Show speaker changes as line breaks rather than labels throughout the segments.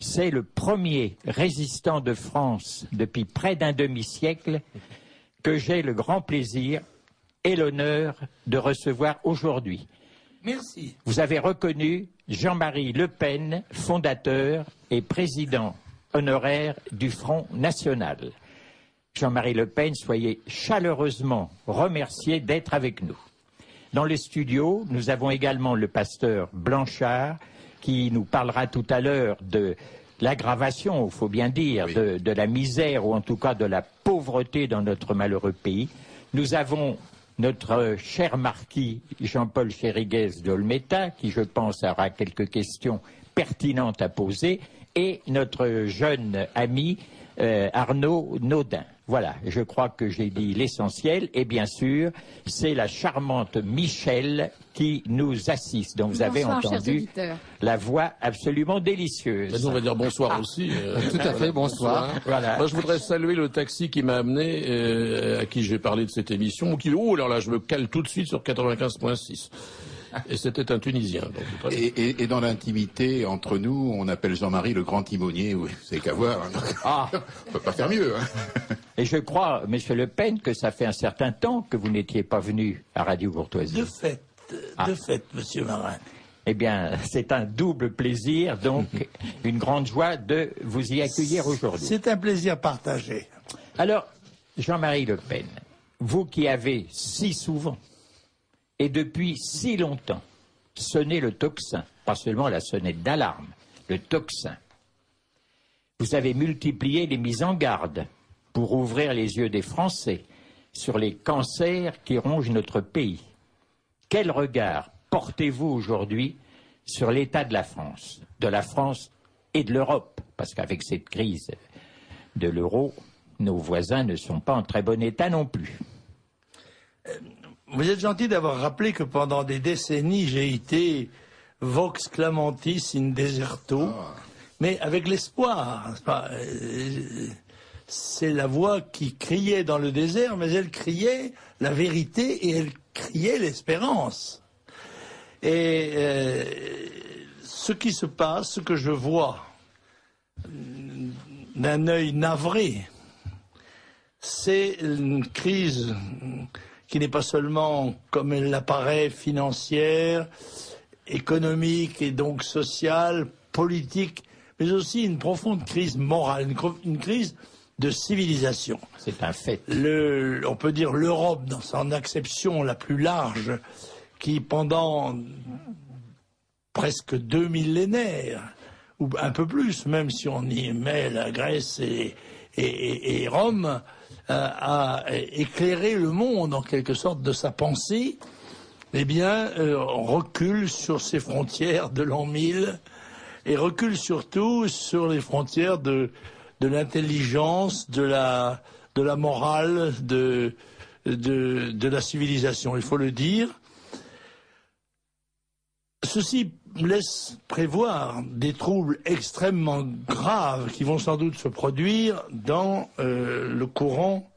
c'est le premier résistant de France depuis près d'un demi-siècle que j'ai le grand plaisir et l'honneur de recevoir aujourd'hui.
Merci.
Vous avez reconnu Jean-Marie Le Pen, fondateur et président honoraire du Front National. Jean-Marie Le Pen, soyez chaleureusement remercié d'être avec nous. Dans le studio, nous avons également le pasteur Blanchard, qui nous parlera tout à l'heure de l'aggravation, il faut bien dire, oui, de la misère, ou en tout cas de la pauvreté dans notre malheureux pays. Nous avons notre cher marquis Jean-Paul Chériguez d'Olmeta, qui, je pense, aura quelques questions pertinentes à poser, et notre jeune ami Arnaud Naudin. Voilà, je crois que j'ai dit l'essentiel, et bien sûr, c'est la charmante Michel qui nous assiste. Donc vous avez entendu la voix absolument délicieuse.
Mais on va dire bonsoir aussi.
Tout à fait, bonsoir.
Voilà. Moi, je voudrais saluer le taxi qui m'a amené, à qui j'ai parlé de cette émission, qui, oh là, je me cale tout de suite sur 95.6. Et c'était un Tunisien. Donc,
et dans l'intimité, entre nous, on appelle Jean-Marie le grand timonier, oui, c'est qu'à voir. Hein.
Ah.
On peut pas faire mieux. Hein.
Et je crois, Monsieur Le Pen, que ça fait un certain temps que vous n'étiez pas venu à Radio Courtoisie.
De fait, Monsieur Marin.
Eh bien, c'est un double plaisir, donc une grande joie de vous y accueillir aujourd'hui.
C'est un plaisir partagé.
Alors, Jean-Marie Le Pen, vous qui avez si souvent et depuis si longtemps sonné le tocsin, pas seulement la sonnette d'alarme, le tocsin, vous avez multiplié les mises en garde pour ouvrir les yeux des Français sur les cancers qui rongent notre pays. Quel regard portez-vous aujourd'hui sur l'état de la France et de l'Europe? Parce qu'avec cette crise de l'euro, nos voisins ne sont pas en très bon état non plus.
Vous êtes gentil d'avoir rappelé que pendant des décennies, j'ai été vox clamantis in deserto, mais avec l'espoir. C'est la voix qui criait dans le désert, mais elle criait la vérité et elle criait l'espérance. Et ce qui se passe, ce que je vois d'un œil navré, c'est une crise qui n'est pas seulement, comme elle l'apparaît, financière, économique et donc sociale, politique, mais aussi une profonde crise morale, une crise de civilisation.
C'est un fait.
On peut dire l'Europe, dans son acception la plus large, qui pendant presque 2 millénaires, ou un peu plus, même si on y met la Grèce et Rome, a éclairé le monde en quelque sorte de sa pensée, eh bien, on recule sur ses frontières de l'an 1000 et recule surtout sur les frontières de l'intelligence, de la morale, de la civilisation, il faut le dire. Ceci laisse prévoir des troubles extrêmement graves qui vont sans doute se produire dans le courant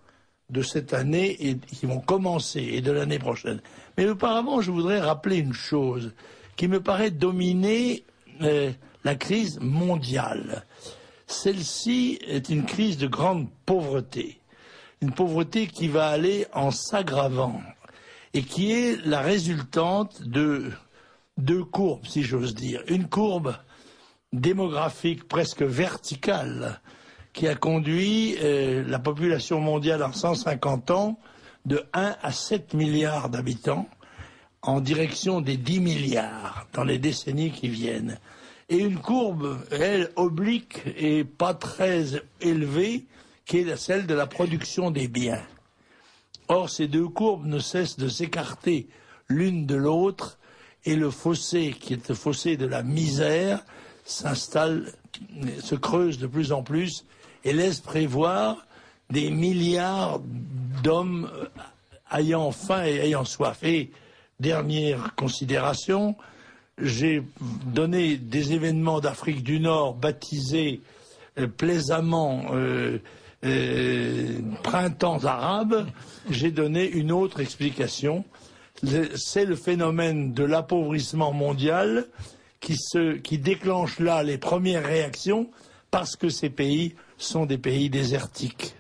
de cette année et qui vont commencer et de l'année prochaine. Mais auparavant, je voudrais rappeler une chose qui me paraît dominer la crise mondiale. Celle-ci est une crise de grande pauvreté, une pauvreté qui va aller en s'aggravant et qui est la résultante de deux courbes, si j'ose dire. Une courbe démographique presque verticale qui a conduit la population mondiale en 150 ans de 1 à 7 milliards d'habitants en direction des 10 milliards dans les décennies qui viennent. Et une courbe, elle, oblique et pas très élevée, qui est celle de la production des biens. Or, ces deux courbes ne cessent de s'écarter l'une de l'autre et le fossé, qui est le fossé de la misère, s'installe, se creuse de plus en plus et laisse prévoir des milliards d'hommes ayant faim et ayant soif. Et dernière considération, j'ai donné des événements d'Afrique du Nord baptisés plaisamment printemps arabe. J'ai donné une autre explication. C'est le phénomène de l'appauvrissement mondial qui déclenche là les premières réactions, parce que ces pays sont des pays désertiques.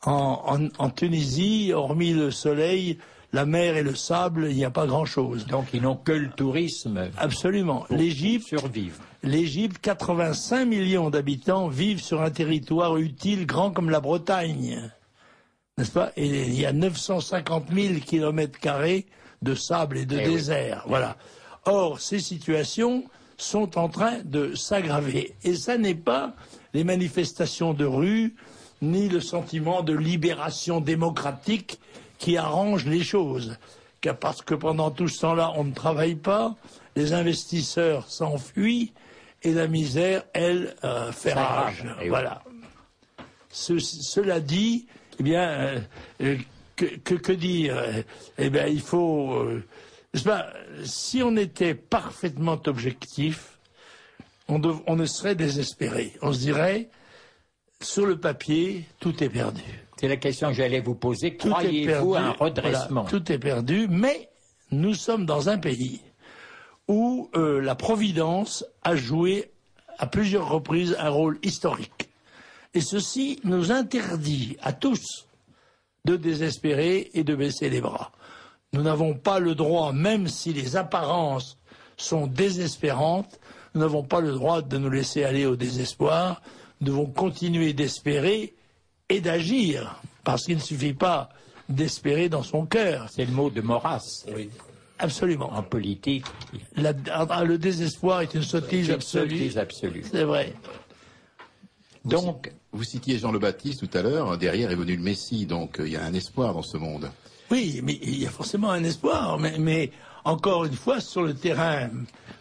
En Tunisie, hormis le soleil, la mer et le sable, il n'y a pas grand-chose.
Donc ils n'ont que le tourisme.
Absolument. L'Égypte, 85 millions d'habitants vivent sur un territoire utile grand comme la Bretagne, n'est-ce pas? Et il y a 950 000 kilomètres carrés de sable et de désert. Oui. Voilà. Or, ces situations sont en train de s'aggraver. Et ça n'est pas les manifestations de rue, ni le sentiment de libération démocratique qui arrange les choses. Parce que pendant tout ce temps-là, on ne travaille pas, les investisseurs s'enfuient, et la misère, elle, fait rage. Voilà. Cela dit, eh bien, que dire? Eh bien, il faut... si on était parfaitement objectif, on ne serait désespéré. On se dirait, sur le papier, tout est perdu.
C'est la question que j'allais vous poser. Croyez-vous à un redressement?
Voilà, tout est perdu, mais nous sommes dans un pays où la Providence a joué à plusieurs reprises un rôle historique. Et ceci nous interdit à tous de désespérer et de baisser les bras. Nous n'avons pas le droit, même si les apparences sont désespérantes, nous n'avons pas le droit de nous laisser aller au désespoir. Nous devons continuer d'espérer et d'agir, parce qu'il ne suffit pas d'espérer dans son cœur.
C'est le mot de Maurras.
Oui. Absolument.
En politique.
Le désespoir est une sottise absolue. C'est vrai.
Donc,
vous citiez Jean le Baptiste tout à l'heure, derrière est venu le Messie, donc il y a un espoir dans ce monde.
Oui, mais il y a forcément un espoir, mais encore une fois, sur le terrain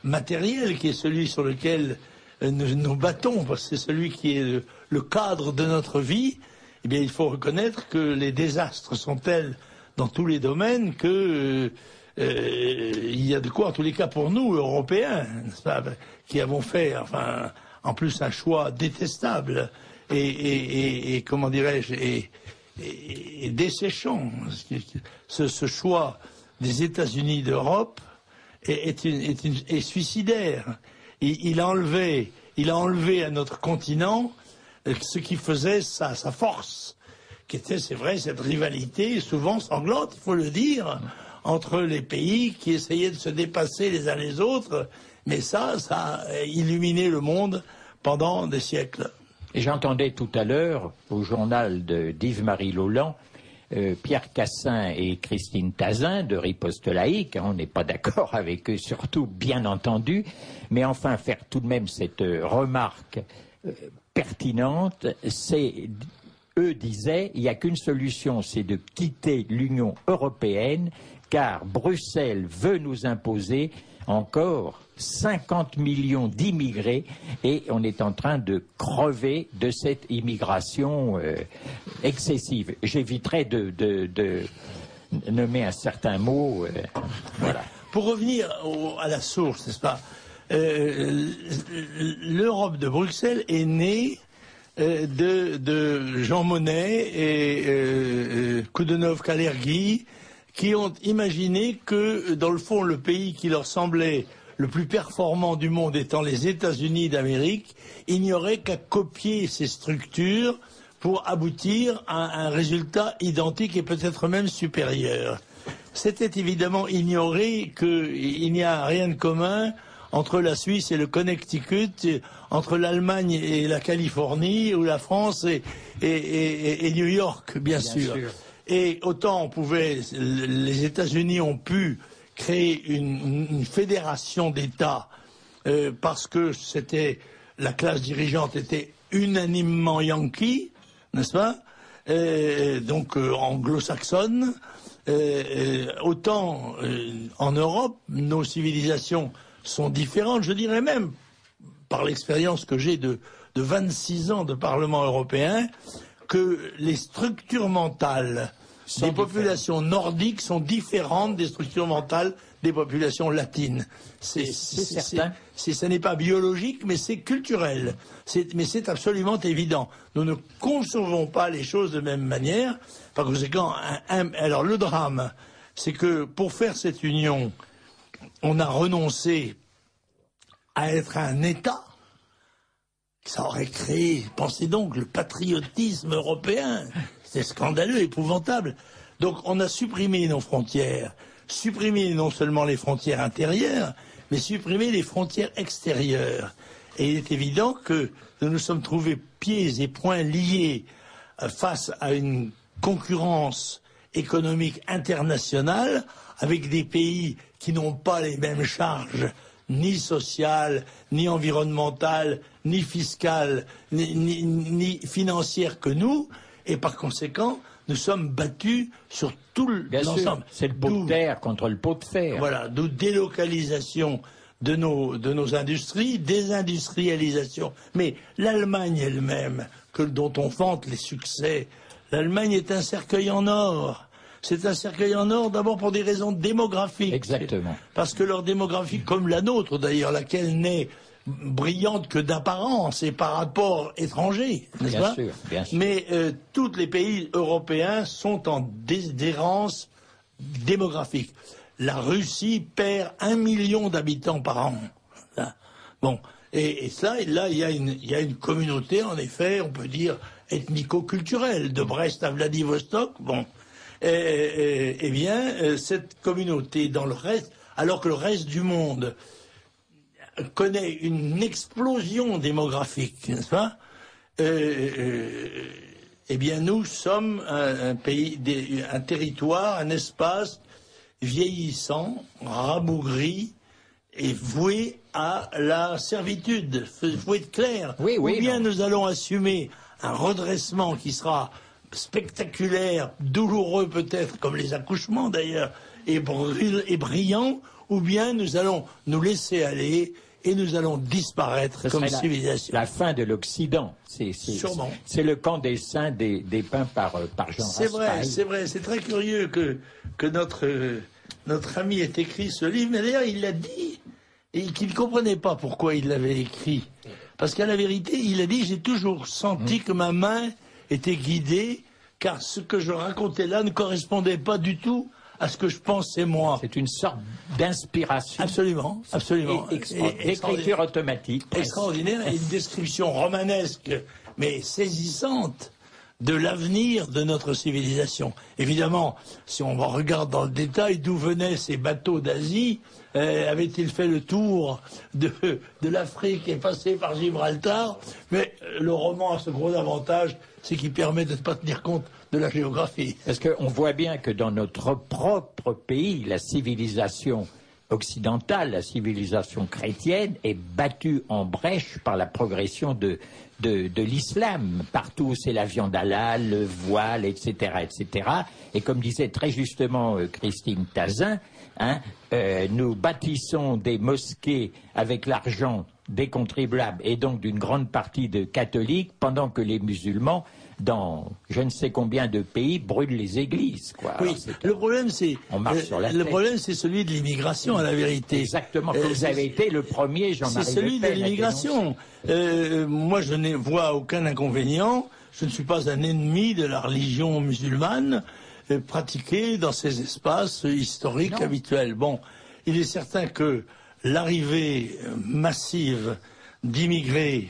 matériel, qui est celui sur lequel nous battons, parce que c'est celui qui est le cadre de notre vie, eh bien, il faut reconnaître que les désastres sont tels dans tous les domaines que il y a de quoi, en tous les cas pour nous, Européens, n'est-ce pas, qui avons fait, enfin, en plus un choix détestable et comment dirais-je, et desséchant. Ce choix des États-Unis d'Europe est suicidaire. Il a enlevé à notre continent ce qui faisait sa force, qui était, c'est vrai, cette rivalité souvent sanglante, il faut le dire, entre les pays qui essayaient de se dépasser les uns les autres, mais ça a illuminé le monde pendant des siècles.
Et j'entendais tout à l'heure, au journal d'Yves-Marie Lolland, Pierre Cassin et Christine Tazin de Riposte Laïque, on n'est pas d'accord avec eux, surtout, bien entendu, mais enfin faire tout de même cette remarque pertinente, c'est, eux disaient, il n'y a qu'une solution, c'est de quitter l'Union européenne, car Bruxelles veut nous imposer encore 50 millions d'immigrés et on est en train de crever de cette immigration excessive. J'éviterai de nommer un certain mot. Voilà.
Pour revenir à la source, n'est-ce pas, l'Europe de Bruxelles est née de Jean Monnet et Coudenhove-Kalergi, qui ont imaginé que, dans le fond, le pays qui leur semblait le plus performant du monde étant les États-Unis d'Amérique, il n'y aurait qu'à copier ces structures pour aboutir à un résultat identique et peut-être même supérieur. C'était évidemment ignorer qu'il n'y a rien de commun entre la Suisse et le Connecticut, entre l'Allemagne et la Californie, ou la France et New York, bien sûr. Et autant les États-Unis ont pu créer une fédération d'États parce que la classe dirigeante était unanimement yankee, n'est-ce pas, donc anglo-saxonne. Autant en Europe, nos civilisations sont différentes, je dirais même, par l'expérience que j'ai de 26 ans de Parlement européen, que les structures mentales des populations nordiques sont différentes des structures mentales des populations latines. C'est certain. Ce n'est pas biologique, mais c'est culturel. Mais c'est absolument évident. Nous ne concevons pas les choses de même manière. Par conséquent, alors le drame, c'est que pour faire cette union, on a renoncé à être un État. Ça aurait créé, pensez donc, le patriotisme européen. C'est scandaleux, épouvantable. Donc on a supprimé nos frontières, supprimé non seulement les frontières intérieures, mais supprimé les frontières extérieures. Et il est évident que nous nous sommes trouvés pieds et poings liés face à une concurrence économique internationale avec des pays qui n'ont pas les mêmes charges ni sociales, ni environnementales, ni fiscales, ni financières que nous, et par conséquent, nous sommes battus sur tout l'ensemble.
C'est le pot de terre contre le pot de fer.
Voilà, d'où délocalisation de nos industries, désindustrialisation. Mais l'Allemagne elle-même, dont on vante les succès, l'Allemagne est un cercueil en or. C'est un cercueil en or d'abord pour des raisons démographiques.
Exactement.
Parce que leur démographie, comme la nôtre d'ailleurs, laquelle n'est brillante que d'apparence et par rapport étranger, n'est-ce pas ?
Bien sûr.
Mais tous les pays européens sont en déshérence démographique. La Russie perd 1 million d'habitants par an. Bon, et ça, là, il y a une communauté, en effet, on peut dire ethnico-culturelle, de Brest à Vladivostok. Bon, eh bien, cette communauté dans le reste, alors que le reste du monde connaît une explosion démographique, n'est-ce pas ? Eh bien, nous sommes un pays, un territoire, un espace vieillissant, rabougri et voué à la servitude. Il faut être clair.
Oui,
Ou bien
non.
nous allons assumer un redressement qui sera spectaculaire, douloureux peut-être, comme les accouchements d'ailleurs, et brillant, ou bien nous allons nous laisser aller et nous allons disparaître comme civilisation.
La fin de l'Occident.
Sûrement.
C'est le camp des saints dépeint par Jean Raspail.
C'est vrai. C'est très curieux que notre ami ait écrit ce livre. Mais d'ailleurs, il l'a dit et qu'il ne comprenait pas pourquoi il l'avait écrit. Parce qu'à la vérité, il a dit, j'ai toujours senti que ma main était guidée, car ce que je racontais là ne correspondait pas du tout à ce que je pensais moi.
C'est une sorte d'inspiration.
Absolument.
D'écriture automatique.
Extraordinaire, et une description romanesque, mais saisissante, de l'avenir de notre civilisation. Évidemment, si on regarde dans le détail d'où venaient ces bateaux d'Asie, avaient-ils fait le tour de l'Afrique et passé par Gibraltar? Mais le roman a ce gros avantage, c'est qu'il permet de ne pas tenir compte de la géographie.
Parce qu'on voit bien que dans notre propre pays, la civilisation occidentale, la civilisation chrétienne, est battue en brèche par la progression de l'islam. Partout, c'est la viande halal, le voile, etc., etc. Et comme disait très justement Christine Tazin, nous bâtissons des mosquées avec l'argent des contribuables et donc d'une grande partie de catholiques, pendant que les musulmans, dans je ne sais combien de pays, brûlent les églises. Quoi.
Oui, le problème c'est celui de l'immigration, à la vérité.
Exactement, que vous avez été le premier, Jean-Marie Le Pen.
C'est celui de l'immigration. Moi, je ne vois aucun inconvénient. Je ne suis pas un ennemi de la religion musulmane pratiquée dans ces espaces historiques habituels. Bon, il est certain que l'arrivée massive d'immigrés,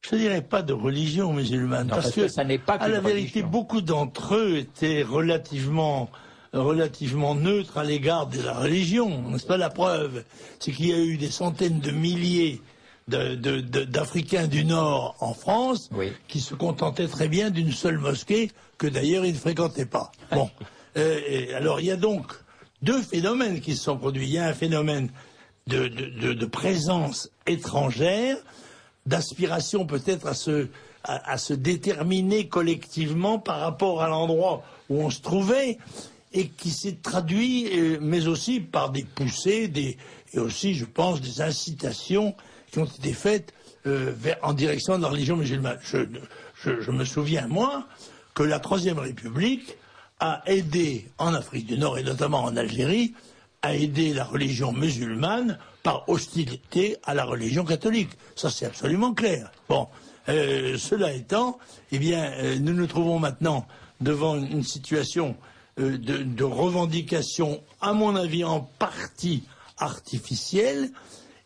je ne dirais pas de religion musulmane,
parce que ça n'est pas
à la vérité, beaucoup d'entre eux étaient relativement neutres à l'égard de la religion. N'est-ce pas la preuve? C'est qu'il y a eu des centaines de milliers d'Africains du Nord en France, oui, qui se contentaient très bien d'une seule mosquée que d'ailleurs ils ne fréquentaient pas. Bon, alors il y a donc deux phénomènes qui se sont produits. Il y a un phénomène de présence étrangère, d'aspiration peut-être à se déterminer collectivement par rapport à l'endroit où on se trouvait, et qui s'est traduit, mais aussi par des poussées, et aussi, je pense, des incitations qui ont été faites en direction de la religion musulmane. Je me souviens, moi, que la Troisième République a aidé, en Afrique du Nord et notamment en Algérie, a aidé la religion musulmane par hostilité à la religion catholique. Ça, c'est absolument clair. Bon, cela étant, eh bien, nous nous trouvons maintenant devant une situation de revendication, à mon avis, en partie artificielle,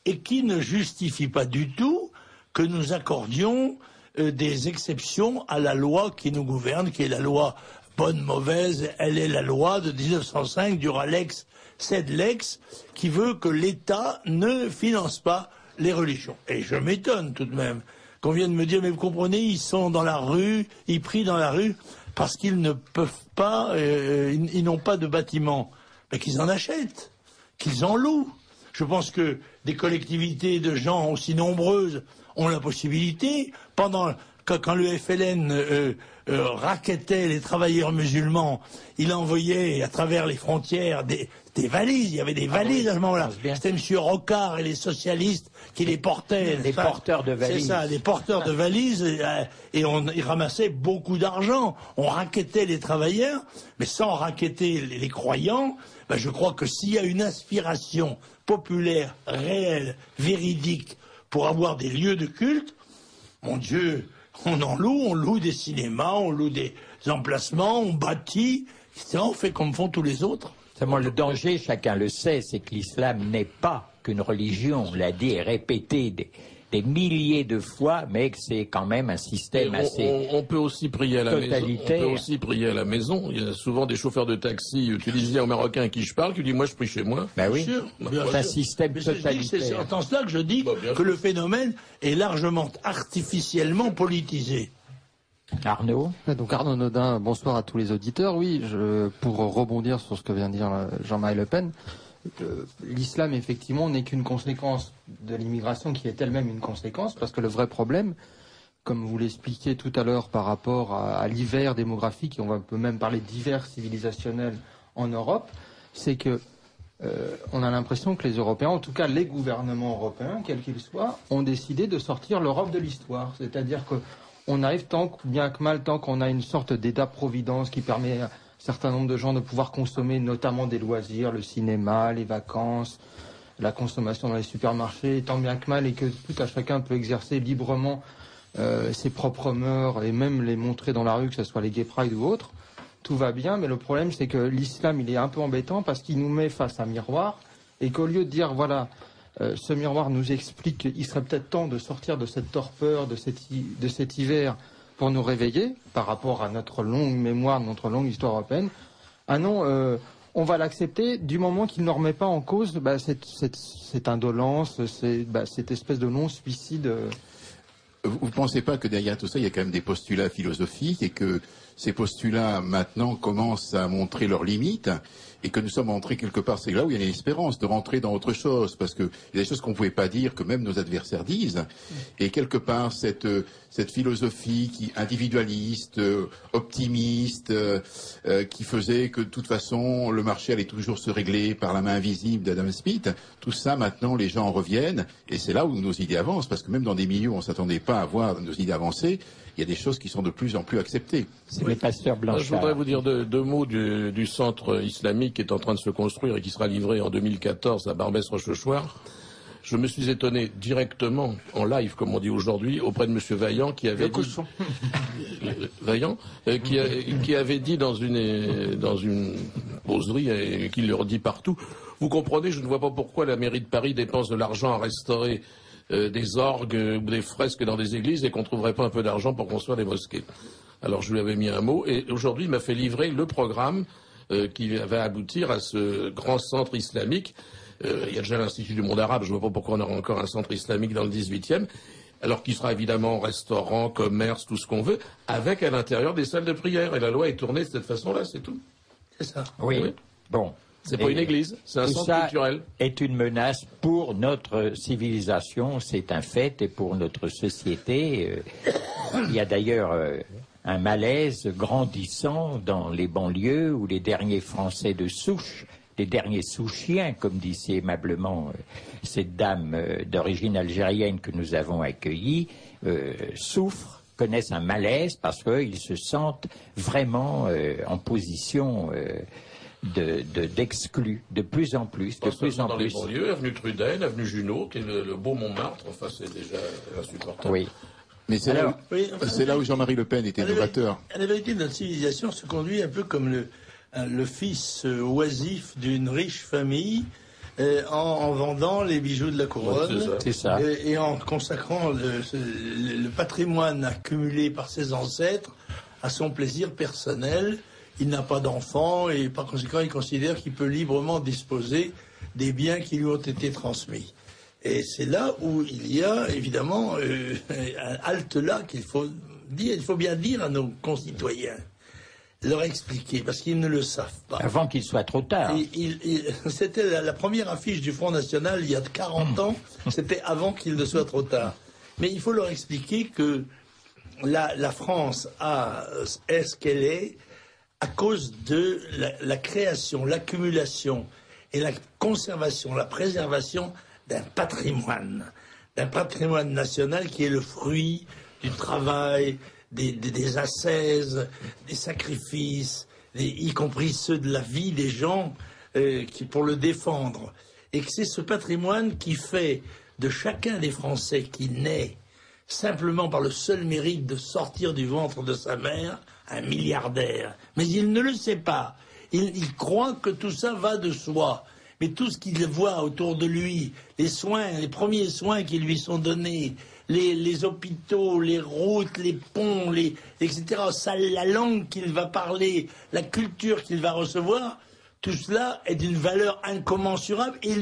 et qui ne justifie pas du tout que nous accordions des exceptions à la loi qui nous gouverne, qui est la loi bonne, mauvaise. Elle est la loi de 1905, dura lex, sed lex, qui veut que l'État ne finance pas les religions. Et je m'étonne tout de même qu'on vienne me dire, mais vous comprenez, ils sont dans la rue, ils prient dans la rue, parce qu'ils ne peuvent pas, ils n'ont pas de bâtiment. Mais qu'ils en achètent, qu'ils en louent. Je pense que des collectivités de gens aussi nombreuses ont la possibilité, quand le FLN rackettait les travailleurs musulmans, il envoyait à travers les frontières des valises. Il y avait des valises à ce moment-là. C'était M. Rocard et les socialistes qui les portaient.
Les porteurs de valises.
C'est ça, des porteurs de valises. Et ils ramassaient beaucoup d'argent. On rackettait les travailleurs, mais sans racketter les croyants. Ben, je crois que s'il y a une aspiration populaire, réelle, véridique, pour avoir des lieux de culte, mon Dieu, on loue des cinémas, on loue des emplacements, on bâtit, etc. On fait comme font tous les autres.
Seulement le danger, chacun le sait, c'est que l'islam n'est pas qu'une religion, on l'a dit et répété des milliers de fois, mais que c'est quand même un système assez
on peut aussi prier à la
totalitaire.
maison. On peut aussi prier à la maison. Il y a souvent des chauffeurs de taxi, tu disais aux Marocains à qui je parle, qui disent moi je prie chez moi.
Ben oui,
Bien
c'est un
sûr.
système totalitaire.
C'est en tant cela que je dis que le phénomène est largement artificiellement politisé.
Arnaud?
Donc Arnaud Nodin, bonsoir à tous les auditeurs. Oui, pour rebondir sur ce que vient de dire Jean-Marie Le Pen, l'islam effectivement n'est qu'une conséquence de l'immigration qui est elle-même une conséquence, parce que le vrai problème, comme vous l'expliquiez tout à l'heure par rapport à l'hiver démographique, et on peut même parler d'hiver civilisationnel en Europe, c'est que on a l'impression que les Européens, en tout cas les gouvernements européens, quels qu'ils soient, ont décidé de sortir l'Europe de l'histoire. C'est-à-dire que on arrive bien que mal, tant qu'on a une sorte d'État-providence qui permet à un certain nombre de gens de pouvoir consommer notamment des loisirs, le cinéma, les vacances, la consommation dans les supermarchés, tant bien que mal, et que tout à chacun peut exercer librement ses propres mœurs et même les montrer dans la rue, que ce soit les gay pride ou autres, tout va bien. Mais le problème, c'est que l'islam, il est un peu embêtant parce qu'il nous met face à un miroir et qu'au lieu de dire, voilà, ce miroir nous explique qu'il serait peut-être temps de sortir de cette torpeur, de cet hiver pour nous réveiller par rapport à notre longue mémoire, notre longue histoire européenne. Ah non, on va l'accepter du moment qu'il ne remet pas en cause cette indolence, cette espèce de non-suicide.
Vous ne pensez pas que derrière tout ça, il y a quand même des postulats philosophiques et que ces postulats maintenant commencent à montrer leurs limites et que nous sommes entrés quelque part, c'est là où il y a une espérance de rentrer dans autre chose, parce que il y a des choses qu'on ne pouvait pas dire, que même nos adversaires disent, et quelque part cette philosophie individualiste, optimiste, qui faisait que de toute façon le marché allait toujours se régler par la main invisible d'Adam Smith, tout ça maintenant les gens en reviennent, et c'est là où nos idées avancent, parce que même dans des milieux où on ne s'attendait pas à voir nos idées avancer, il y a des choses qui sont de plus en plus acceptées.
C'est les pasteurs Blanchard.
Je voudrais vous dire deux mots du centre islamique qui est en train de se construire et qui sera livré en 2014 à Barbès-Rochechouart. Je me suis étonné directement, en live, comme on dit aujourd'hui, auprès de M. Vaillant, qui avait dit... Vaillant, qui avait dit dans une poserie, et qui le redit partout, vous comprenez, je ne vois pas pourquoi la mairie de Paris dépense de l'argent à restaurer des orgues ou des fresques dans des églises et qu'on ne trouverait pas un peu d'argent pour construire des mosquées. Alors je lui avais mis un mot et aujourd'hui il m'a fait livrer le programme qui va aboutir à ce grand centre islamique. Il y a déjà l'Institut du monde arabe, je ne vois pas pourquoi on aura encore un centre islamique dans le 18e, alors qu'il sera évidemment restaurant, commerce, tout ce qu'on veut, avec à l'intérieur des salles de prière. Et la loi est tournée de cette façon-là, c'est tout.
C'est ça.
Oui. Bon.
C'est pas une église, c'est un centre culturel.
Est une menace pour notre civilisation, c'est un fait, et pour notre société. Il y a d'ailleurs un malaise grandissant dans les banlieues où les derniers Français de souche, les derniers souchiens, comme dit si aimablement cette dame d'origine algérienne que nous avons accueillie, souffrent, connaissent un malaise parce qu'ils se sentent vraiment en position d'exclus, de plus en plus, de plus en
dans
plus.
les banlieues, avenue Trudel, avenue Junot, qui est le beau Montmartre, enfin c'est déjà insupportable.
Oui.
Mais c'est là où Jean-Marie Le Pen était novateur.
La vérité de notre civilisation se conduit un peu comme le fils oisif d'une riche famille en vendant les bijoux de la couronne,
c'est
ça.
Et en consacrant le patrimoine accumulé par ses ancêtres à son plaisir personnel. Il n'a pas d'enfant et par conséquent il considère qu'il peut librement disposer des biens qui lui ont été transmis. Et c'est là où il y a évidemment un halte là qu'il faut dire, il faut bien dire à nos concitoyens, leur expliquer, parce qu'ils ne le savent pas.
Avant qu'il soit trop tard.
C'était la première affiche du Front National il y a 40 ans, c'était avant qu'il ne soit trop tard. Mais il faut leur expliquer que la France est ce qu'elle est à cause de la création, l'accumulation et la conservation, la préservation d'un patrimoine national qui est le fruit du travail, des ascèses, des sacrifices, y compris ceux de la vie des gens pour le défendre. Et que c'est ce patrimoine qui fait de chacun des Français qui naît simplement par le seul mérite de sortir du ventre de sa mère un milliardaire. Mais il ne le sait pas. Il croit que tout ça va de soi. Mais tout ce qu'il voit autour de lui, les soins, les premiers soins qui lui sont donnés, les hôpitaux, les routes, les ponts, etc., la langue qu'il va parler, la culture qu'il va recevoir, tout cela est d'une valeur incommensurable et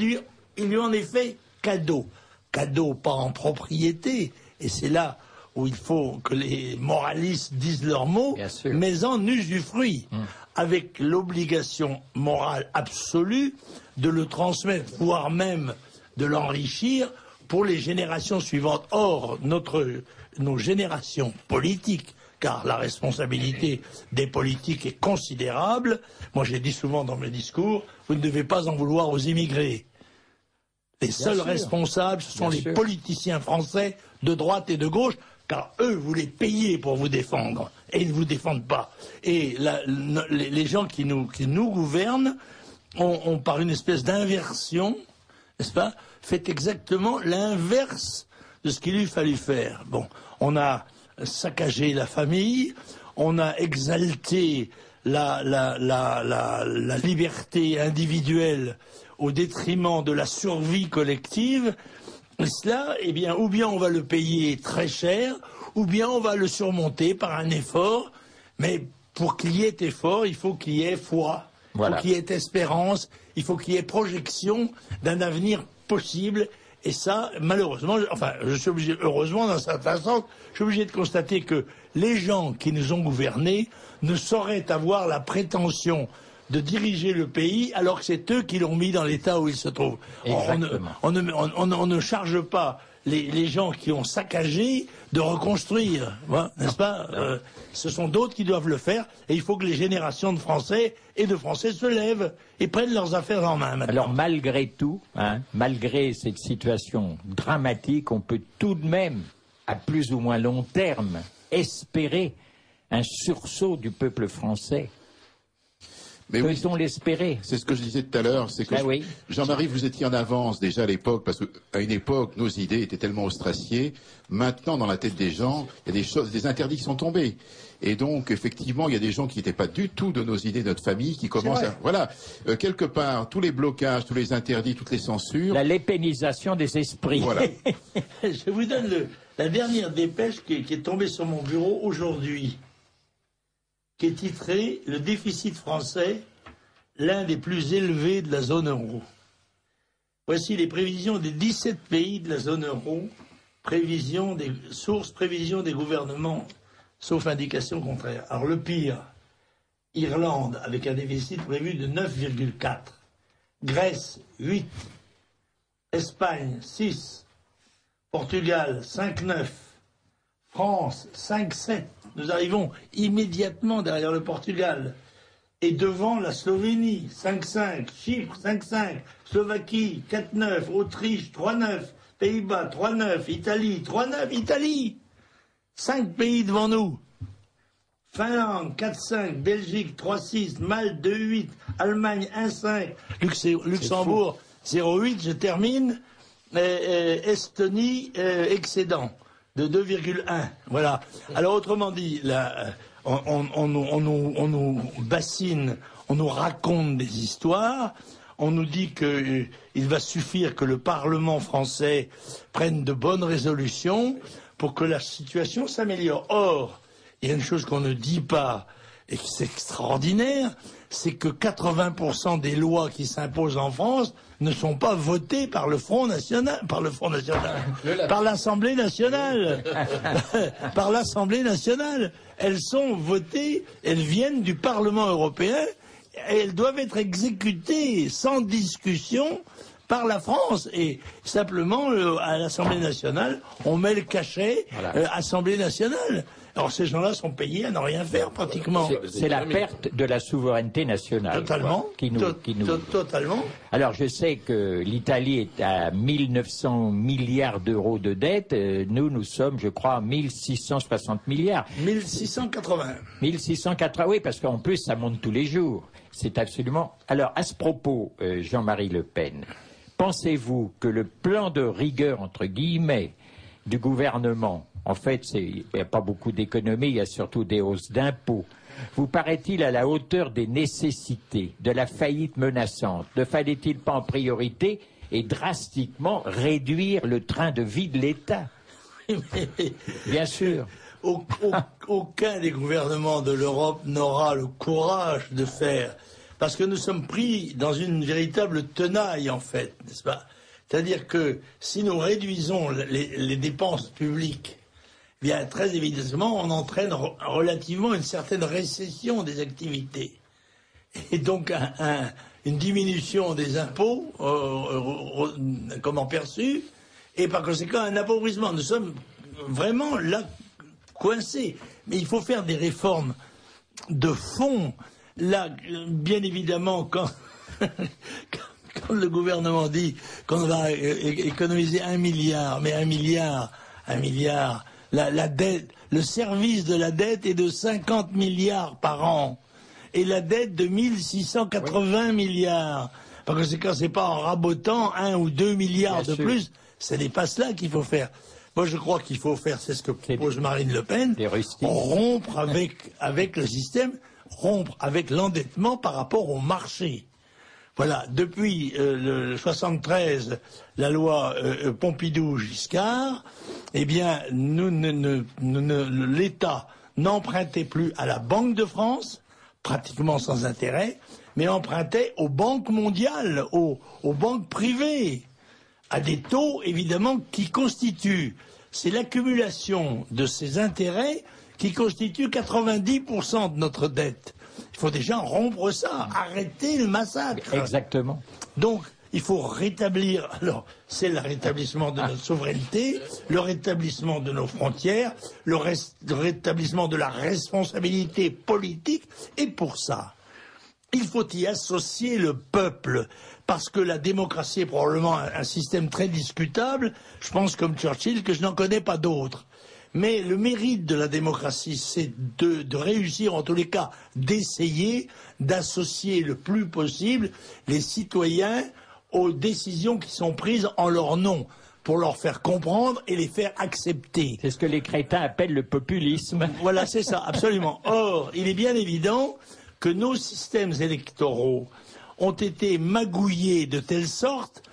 il lui en est fait cadeau. Cadeau pas en propriété, et c'est là où il faut que les moralistes disent leurs mots, mais en usufruit, avec l'obligation morale absolue de le transmettre, voire même de l'enrichir pour les générations suivantes. Or, nos générations politiques, car la responsabilité des politiques est considérable, moi j'ai dit souvent dans mes discours, vous ne devez pas en vouloir aux immigrés. Les seuls responsables, ce sont les politiciens français de droite et de gauche, car eux, vous les payez pour vous défendre, et ils ne vous défendent pas. Et les gens qui nous gouvernent ont, par une espèce d'inversion, n'est-ce pas, fait exactement l'inverse de ce qu'il lui fallut faire. Bon, on a saccagé la famille, on a exalté la liberté individuelle au détriment de la survie collective. Et cela, eh bien, ou bien on va le payer très cher, ou bien on va le surmonter par un effort. Mais pour qu'il y ait effort, il faut qu'il y ait foi, il faut qu'il y ait espérance, il faut qu'il y ait projection d'un avenir possible. Et ça, malheureusement, enfin, je suis obligé, heureusement, d'un certain sens, je suis obligé de constater que les gens qui nous ont gouvernés ne sauraient avoir la prétention de diriger le pays alors que c'est eux qui l'ont mis dans l'état où il se trouve. On ne charge pas les gens qui ont saccagé de reconstruire, n'est-ce pas? Ce sont d'autres qui doivent le faire et il faut que les générations de Français et de Français se lèvent et prennent leurs affaires en main maintenant.
Alors malgré tout, malgré cette situation dramatique, on peut tout de même, à plus ou moins long terme, espérer un sursaut du peuple français.
Mais
peut-on l'espérer?
C'est ce que je disais tout à l'heure, c'est que Jean-Marie, vous étiez en avance déjà à l'époque, parce qu'à une époque, nos idées étaient tellement ostraciées. Maintenant, dans la tête des gens, il y a des choses, des interdits qui sont tombés. Et donc, effectivement, il y a des gens qui n'étaient pas du tout de nos idées, de notre famille, qui commencent à... Voilà, quelque part, tous les blocages, tous les interdits, toutes les censures...
La lépénisation des esprits.
Voilà.
Je vous donne la dernière dépêche qui est tombée sur mon bureau aujourd'hui, qui est titré « Le déficit français, l'un des plus élevés de la zone euro ». Voici les prévisions des 17 pays de la zone euro, prévisions des sources, prévisions des gouvernements, sauf indication contraire. Alors le pire, Irlande avec un déficit prévu de 9,4, Grèce 8, Espagne 6, Portugal 5,9, France 5,7. Nous arrivons immédiatement derrière le Portugal et devant la Slovénie 5,5, Chypre 5,5, Slovaquie 4,9, Autriche 3,9, Pays-Bas 3,9, Italie 3,9, Italie 5 pays devant nous. Finlande 4,5, Belgique 3,6, Malte 2,8, Allemagne 1,5, Luxembourg 0,8, je termine, Estonie excédent de 2,1. Voilà. Alors autrement dit, on nous bassine, on nous raconte des histoires, On nous dit qu'il va suffire que le Parlement français prenne de bonnes résolutions pour que la situation s'améliore. Or, il y a une chose qu'on ne dit pas et qui c'est extraordinaire, c'est que 80% des lois qui s'imposent en France ne sont pas votées par le Front National, par l'Assemblée nationale, par l'Assemblée nationale. Elles sont votées, elles viennent du Parlement européen et elles doivent être exécutées sans discussion par la France. Et simplement, à l'Assemblée nationale, on met le cachet Assemblée nationale. Alors ces gens-là sont payés à ne rien faire pratiquement.
C'est la perte de la souveraineté nationale.
Totalement.
Qui nous...
Totalement.
Alors je sais que l'Italie est à 1900 milliards d'euros de dette. Nous sommes, je crois, à 1660 milliards.
1680.
1680, oui, parce qu'en plus ça monte tous les jours. C'est absolument... Alors à ce propos, Jean-Marie Le Pen, pensez-vous que le plan de rigueur, entre guillemets, du gouvernement, en fait, il n'y a pas beaucoup d'économies, il y a surtout des hausses d'impôts, vous paraît-il à la hauteur des nécessités, de la faillite menaçante? Ne fallait-il pas en priorité et drastiquement réduire le train de vie de l'État? Bien sûr.
Aucun des gouvernements de l'Europe n'aura le courage de faire, parce que nous sommes pris dans une véritable tenaille, en fait, n'est-ce pas? C'est-à-dire que si nous réduisons les dépenses publiques, bien très évidemment, on entraîne relativement une certaine récession des activités. Et donc une diminution des impôts, comment perçus, et par conséquent un appauvrissement. Nous sommes vraiment là coincés. Mais il faut faire des réformes de fond. Là, bien évidemment, quand le gouvernement dit qu'on va économiser 1 milliard, mais 1 milliard, la dette, le service de la dette est de 50 milliards par an, et la dette de 1680 milliards. Par conséquent, c'est pas en rabotant 1 ou 2 milliards de plus, ce n'est pas cela qu'il faut faire. Moi, je crois qu'il faut faire, c'est ce que propose Marine Le Pen, rompre avec le système, rompre avec l'endettement par rapport au marché. Voilà, depuis le 73, la loi Pompidou-Giscard, eh bien, l'État n'empruntait plus à la Banque de France, pratiquement sans intérêt, mais empruntait aux banques mondiales, aux banques privées, à des taux, évidemment, qui constituent, c'est l'accumulation de ces intérêts qui constitue 90% de notre dette. Il faut déjà rompre ça, arrêter le massacre.
Exactement.
Donc, il faut rétablir, alors, c'est le rétablissement de notre souveraineté, le rétablissement de nos frontières, le rétablissement de la responsabilité politique, et pour ça, il faut y associer le peuple, parce que la démocratie est probablement un système très discutable, je pense comme Churchill que je n'en connais pas d'autres. Mais le mérite de la démocratie, c'est de réussir, en tous les cas, d'essayer d'associer le plus possible les citoyens aux décisions qui sont prises en leur nom, pour leur faire comprendre et les faire accepter.
C'est ce que les crétins appellent le populisme.
Voilà, c'est ça, absolument. Or, il est bien évident que nos systèmes électoraux ont été magouillés de telle sorte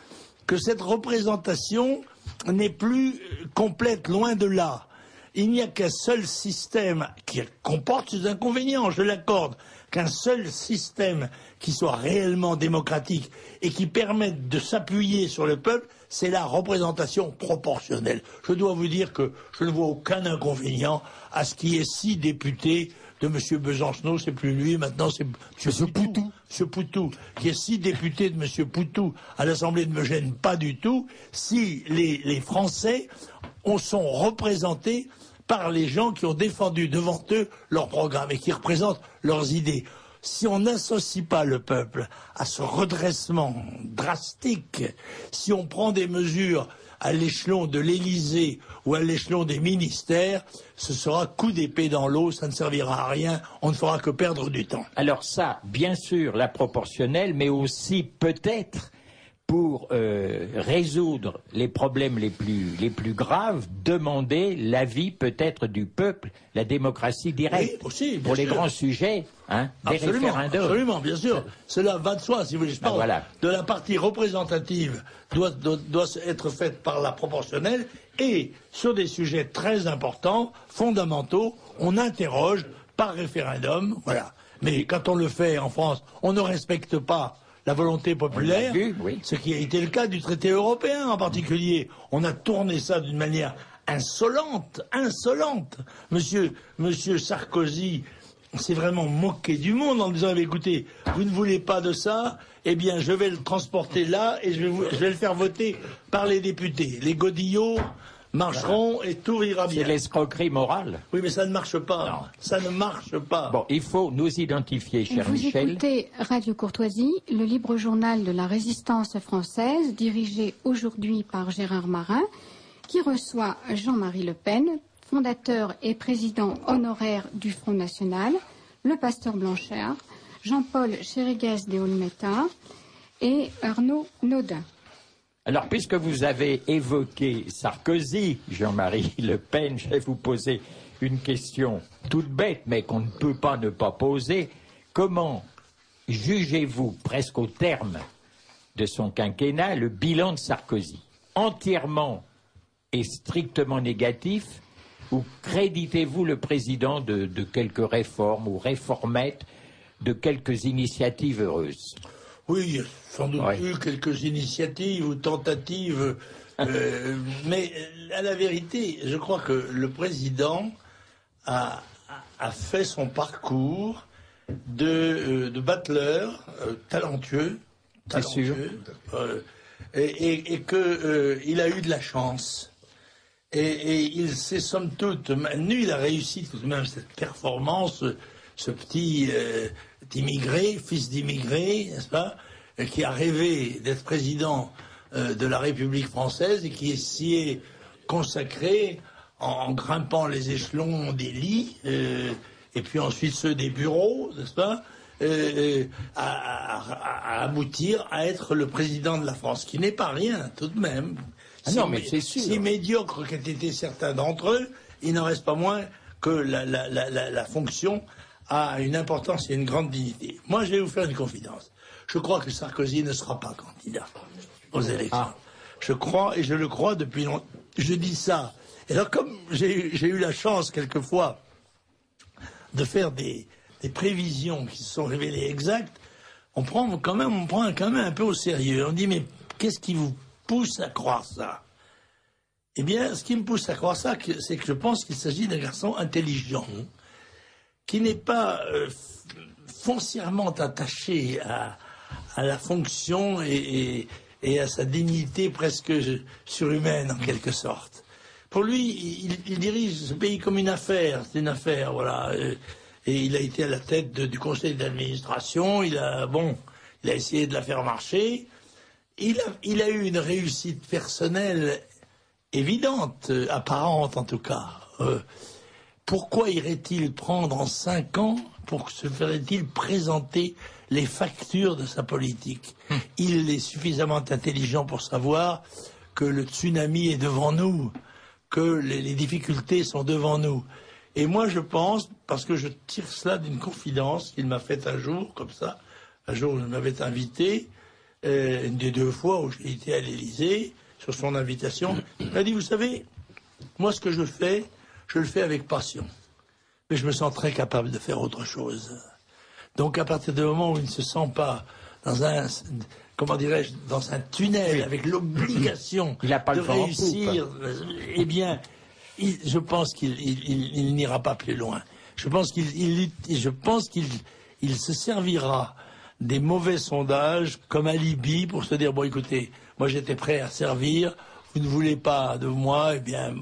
que cette représentation n'est plus complète, loin de là. Il n'y a qu'un seul système qui comporte ses inconvénients, je l'accorde, qu'un seul système qui soit réellement démocratique et qui permette de s'appuyer sur le peuple, c'est la représentation proportionnelle. Je dois vous dire que je ne vois aucun inconvénient à ce qu'il y ait 6 députés de M. Besancenot, c'est plus lui, maintenant c'est M. Poutou. M. Poutou, qui est 6 députés de M. Poutou à l'Assemblée ne me gêne pas du tout, si les Français sont représentés par les gens qui ont défendu devant eux leur programme et qui représentent leurs idées. Si on n'associe pas le peuple à ce redressement drastique, si on prend des mesures à l'échelon de l'Élysée ou à l'échelon des ministères, ce sera coup d'épée dans l'eau, ça ne servira à rien, on ne fera que perdre du temps.
Alors ça, bien sûr, la proportionnelle, mais aussi peut-être pour résoudre les problèmes les plus graves, demander l'avis peut-être du peuple, la démocratie directe,
oui, aussi,
pour les
sûr.
grands sujets, hein, des référendums.
Absolument, bien sûr. Cela va de soi, si vous voulez. Je parle
voilà.
de la partie représentative doit être faite par la proportionnelle, et sur des sujets très importants, fondamentaux, on interroge par référendum, voilà. Mais quand on le fait en France, on ne respecte pas la volonté populaire,
oui.
Ce qui a été le cas du traité européen en particulier. On a tourné ça d'une manière insolente. Monsieur Sarkozy s'est vraiment moqué du monde en disant, écoutez, vous ne voulez pas de ça, eh bien je vais le transporter là et je vais le faire voter par les députés. Les godillots marcheront et tout ira bien.
C'est l'escroquerie morale.
Oui, mais ça ne marche pas.
Non.
Ça ne marche pas.
Bon, il faut nous identifier, cher
Vous
Michel.
écoutez Radio Courtoisie, le libre journal de la résistance française, dirigé aujourd'hui par Gérard Marin, qui reçoit Jean-Marie Le Pen, fondateur et président honoraire du Front National, le pasteur Blanchard, Jean-Paul Chériguez de Olmeta et Arnaud Naudin.
Alors, puisque vous avez évoqué Sarkozy, Jean-Marie Le Pen, je vais vous poser une question toute bête, mais qu'on ne peut pas ne pas poser. Comment jugez-vous, presque au terme de son quinquennat, le bilan de Sarkozy? Entièrement et strictement négatif, ou créditez-vous le président de quelques réformes ou réformettes, de quelques initiatives heureuses?
Oui, il y a sans doute eu quelques initiatives ou tentatives, mais à la vérité, je crois que le président a fait son parcours de battleur talentueux,
sûr.
Et qu'il a eu de la chance. Et il s'est somme toute, il a réussi tout de même cette performance, ce petit immigré, fils d'immigré, n'est-ce pas, qui a rêvé d'être président de la République française et qui s'y est consacré en grimpant les échelons des lits, et puis ensuite ceux des bureaux, n'est-ce pas, à aboutir à être le président de la France, qui n'est pas rien tout de même.
Non, mais c'est sûr.
Si médiocre qu'aient été certains d'entre eux, il n'en reste pas moins que la fonction a une importance et une grande dignité. Moi, je vais vous faire une confidence. Je crois que Sarkozy ne sera pas candidat aux élections. Je crois, et je le crois depuis longtemps. Je dis ça. Et alors, comme j'ai eu la chance, quelquefois, de faire des prévisions qui se sont révélées exactes, on prend quand même un peu au sérieux. On dit, mais qu'est-ce qui vous pousse à croire ça? Eh bien, ce qui me pousse à croire ça, c'est que je pense qu'il s'agit d'un garçon intelligent, qui n'est pas foncièrement attaché à la fonction et à sa dignité presque surhumaine, en quelque sorte. Pour lui, il dirige ce pays comme une affaire. C'est une affaire, voilà. Et il a été à la tête du conseil d'administration. Il a essayé de la faire marcher. Il a eu une réussite personnelle évidente, apparente en tout cas. Pourquoi irait-il prendre en 5 ans pour se ferait-il présenter les factures de sa politique? Il est suffisamment intelligent pour savoir que le tsunami est devant nous, que les difficultés sont devant nous. Et moi je pense, parce que je tire cela d'une confidence qu'il m'a faite un jour, comme ça, un jour où il m'avait invité, une des 2 fois où j'ai été à l'Élysée, sur son invitation, il m'a dit, vous savez, moi ce que je le fais avec passion. Mais je me sens très capable de faire autre chose. Donc à partir du moment où il ne se sent pas dans un, dans un tunnel avec l'obligation de réussir, eh bien, je pense qu'il n'ira pas plus loin. Je pense qu'il se servira des mauvais sondages comme alibi pour se dire, bon écoutez, moi j'étais prêt à servir, vous ne voulez pas de moi, eh bien,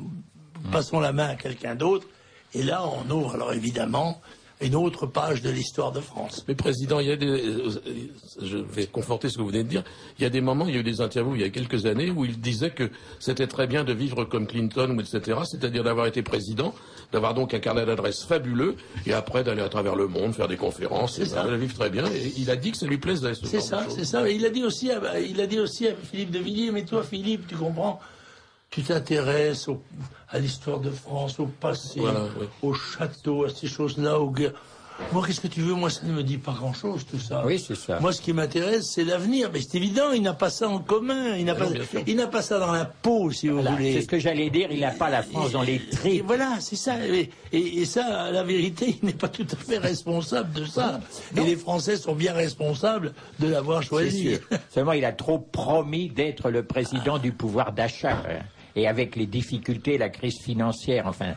passons la main à quelqu'un d'autre. Et là, on ouvre alors évidemment une autre page de l'histoire de France.
Mais Président, il y a je vais conforter ce que vous venez de dire, il y a des moments, il y a eu des interviews il y a quelques années où il disait que c'était très bien de vivre comme Clinton, etc., c'est-à-dire d'avoir été président, d'avoir donc un carnet d'adresses fabuleux, et après d'aller à travers le monde, faire des conférences, et de vivre très bien, et il a dit que ça lui plaisait.
C'est ça. Et il a dit aussi à Philippe de Villiers, mais toi Philippe, tu comprends, tu t'intéresses à l'histoire de France, au passé, au château, à ces choses-là, aux guerres. Moi, qu'est-ce que tu veux? Moi, ça ne me dit pas grand-chose, tout ça.
Oui, c'est ça.
Moi, ce qui m'intéresse, c'est l'avenir. Mais c'est évident, il n'a pas ça en commun. Il n'a pas ça dans la peau, si vous voulez.
C'est ce que j'allais dire, il n'a pas la France dans les tripes.
Et voilà, c'est ça. Et ça, la vérité, il n'est pas tout à fait responsable de ça. Non. Et les Français sont bien responsables de l'avoir choisi.
Seulement, il a trop promis d'être le président du pouvoir d'achat. Et avec les difficultés, la crise financière, enfin,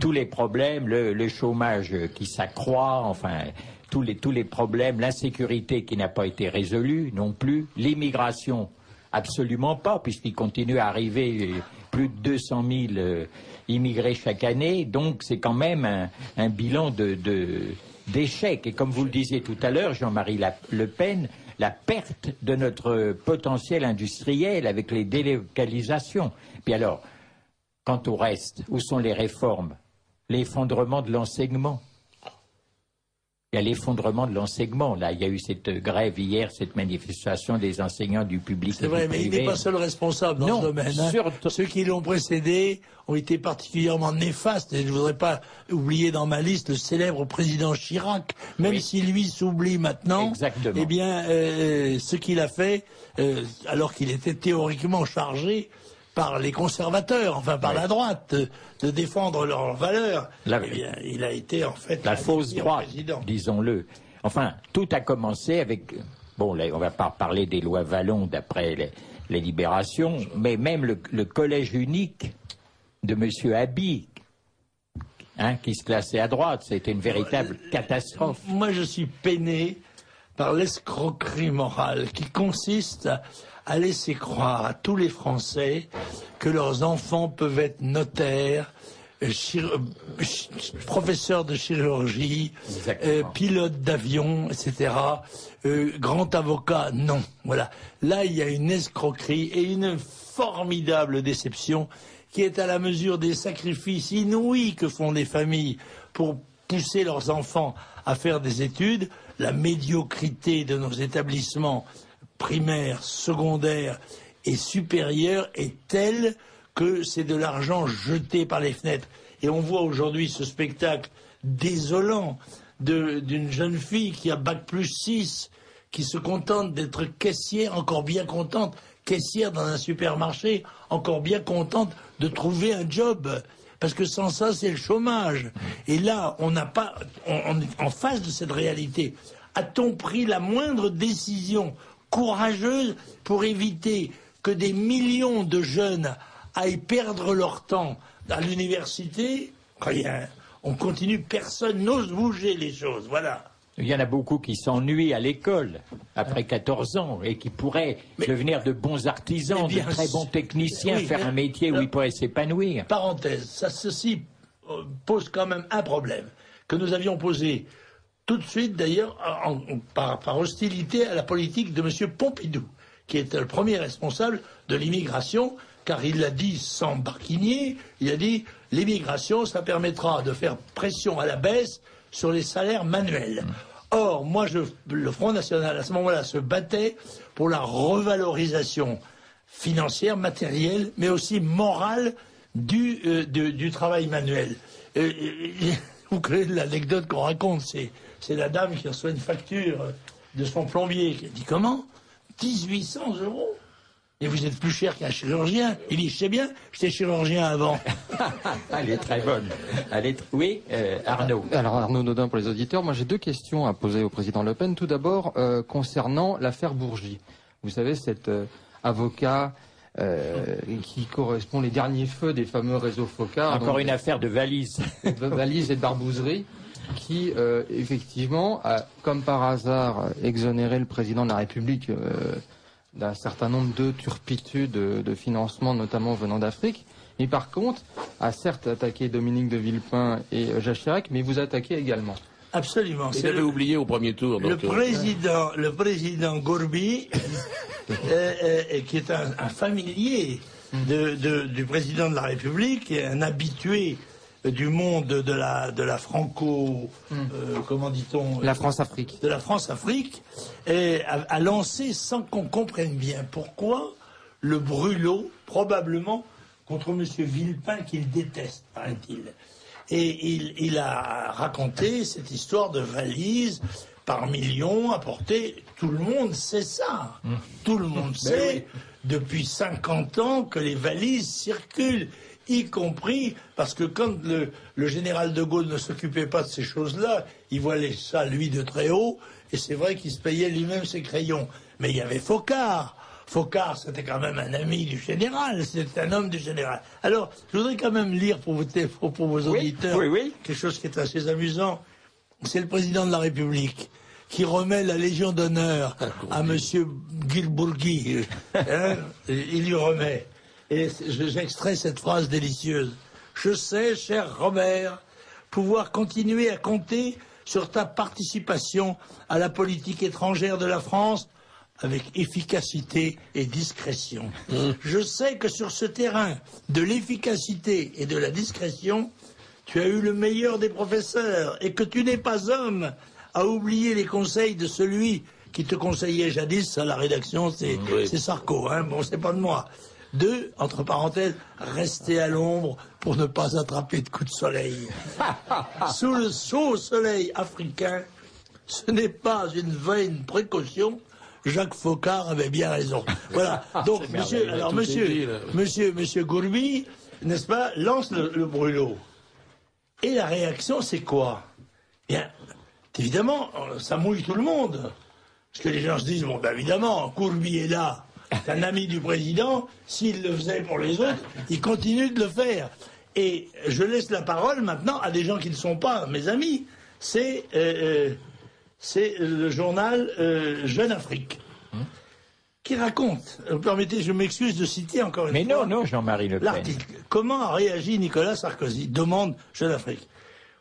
tous les problèmes, le chômage qui s'accroît, enfin, tous les problèmes, l'insécurité qui n'a pas été résolue non plus, l'immigration, absolument pas, puisqu'il continue à arriver plus de 200 000 immigrés chaque année, donc c'est quand même un bilan d'échec. Et comme vous le disiez tout à l'heure, Jean-Marie Le Pen, la perte de notre potentiel industriel avec les délocalisations. Puis alors, quant au reste, où sont les réformes? L'effondrement de l'enseignement. Il y a l'effondrement de l'enseignement. Là, il y a eu cette grève hier, cette manifestation des enseignants du public.
C'est vrai, mais il n'est pas seul responsable dans ce domaine. Ceux qui l'ont précédé ont été particulièrement néfastes. Et je ne voudrais pas oublier dans ma liste le célèbre président Chirac, même si lui s'oublie maintenant.
Exactement.
Eh bien, ce qu'il a fait, alors qu'il était théoriquement chargé par les conservateurs, enfin par la droite, de défendre leurs valeurs. Eh bien, il a été en fait
la fausse droite, disons-le. Enfin, tout a commencé avec... Bon, là, on va pas parler des lois Vallon d'après les libérations, mais même le collège unique de M. Haby, qui se classait à droite, c'était une véritable catastrophe.
Moi, je suis peiné par l'escroquerie morale qui consiste à laisser croire à tous les Français que leurs enfants peuvent être notaires, professeurs de chirurgie, pilotes d'avion, etc., grand avocat. Non, voilà. Là, il y a une escroquerie et une formidable déception qui est à la mesure des sacrifices inouïs que font les familles pour pousser leurs enfants à faire des études. La médiocrité de nos établissements primaires, secondaires et supérieurs est telle que c'est de l'argent jeté par les fenêtres. Et on voit aujourd'hui ce spectacle désolant d'une jeune fille qui a bac+6, qui se contente d'être caissière, encore bien contente, caissière dans un supermarché, encore bien contente de trouver un job. Parce que sans ça, c'est le chômage. Et là, on est en face de cette réalité. A-t-on pris la moindre décision courageuse pour éviter que des millions de jeunes aillent perdre leur temps à l'université? Rien. On continue, personne n'ose bouger les choses, voilà.
Il y en a beaucoup qui s'ennuient à l'école après 14 ans et qui pourraient devenir de bons artisans, de très bons techniciens, faire un métier où ils pourraient s'épanouir.
Parenthèse, ceci pose quand même un problème que nous avions posé tout de suite d'ailleurs par hostilité à la politique de M. Pompidou, qui était le premier responsable de l'immigration, car il l'a dit sans barquinier, il a dit l'immigration, ça permettra de faire pression à la baisse sur les salaires manuels. Or, moi, le Front National, à ce moment-là, se battait pour la revalorisation financière, matérielle, mais aussi morale du travail manuel. Vous connaissez l'anecdote qu'on raconte, c'est la dame qui reçoit une facture de son plombier, qui a dit « Comment 1800 €? Et vous êtes plus cher qu'un chirurgien ?» Il dit « Je sais bien, j'étais chirurgien avant. »
Elle est très bonne. Oui, Arnaud.
Alors Arnaud Naudin pour les auditeurs. Moi j'ai deux questions à poser au président Le Pen. Tout d'abord, concernant l'affaire Bourgi. Vous savez, cet avocat qui correspond les derniers feux des fameux réseaux FOCA.
Encore une affaire de valises.
De valises et de barbouzerie qui, effectivement, a, comme par hasard, exonéré le président de la République d'un certain nombre de turpitudes de financement, notamment venant d'Afrique. Mais par contre, a certes attaqué Dominique de Villepin et Jacques Chirac, mais vous attaquez également.
Absolument.
Il avait oublié au premier tour. Donc,
le président Gourbi, qui est un familier du président de la République, et un habitué du monde de la franco, comment dit-on,
La France-Afrique.
de la France-Afrique, a lancé, sans qu'on comprenne bien pourquoi, le brûlot, probablement contre M. Villepin, qu'il déteste, paraît-il. Et il a raconté cette histoire de valises par millions apportées. Tout le monde sait ça. Tout le monde sait, depuis 50 ans, que les valises circulent, y compris parce que quand le général de Gaulle ne s'occupait pas de ces choses-là, il voyait ça, lui, de très haut, et c'est vrai qu'il se payait lui-même ses crayons. Mais il y avait Focard. Focard, c'était quand même un ami du général, c'était un homme du général. Alors, je voudrais quand même lire pour vos auditeurs quelque chose qui est assez amusant. C'est le président de la République qui remet la Légion d'honneur à Monsieur Guilbourgui. Il lui remet. Et j'extrais cette phrase délicieuse. « Je sais, cher Robert, pouvoir continuer à compter sur ta participation à la politique étrangère de la France avec efficacité et discrétion. Je sais que sur ce terrain de l'efficacité et de la discrétion, tu as eu le meilleur des professeurs et que tu n'es pas homme à oublier les conseils de celui qui te conseillait jadis à la rédaction, c'est Sarko, hein, bon, c'est pas de moi. 2, entre parenthèses, rester à l'ombre pour ne pas attraper de coups de soleil. Sous le chaud soleil africain, ce n'est pas une vaine précaution. Jacques Focard avait bien raison. Voilà. Donc, monsieur Gourbi, n'est-ce pas, lance le brûlot. Et la réaction, c'est quoi? Bien, évidemment, ça mouille tout le monde. Parce que les gens se disent, bon, ben évidemment, Gourbi est là, c'est un ami du président, s'il le faisait pour les autres, il continue de le faire. Et je laisse la parole maintenant à des gens qui ne sont pas mes amis. C'est le journal Jeune Afrique, qui raconte, permettez, je m'excuse de citer encore une fois.
Mais non, Jean-Marie Le Pen.
L'article. Comment a réagi Nicolas Sarkozy? Demande Jeune Afrique.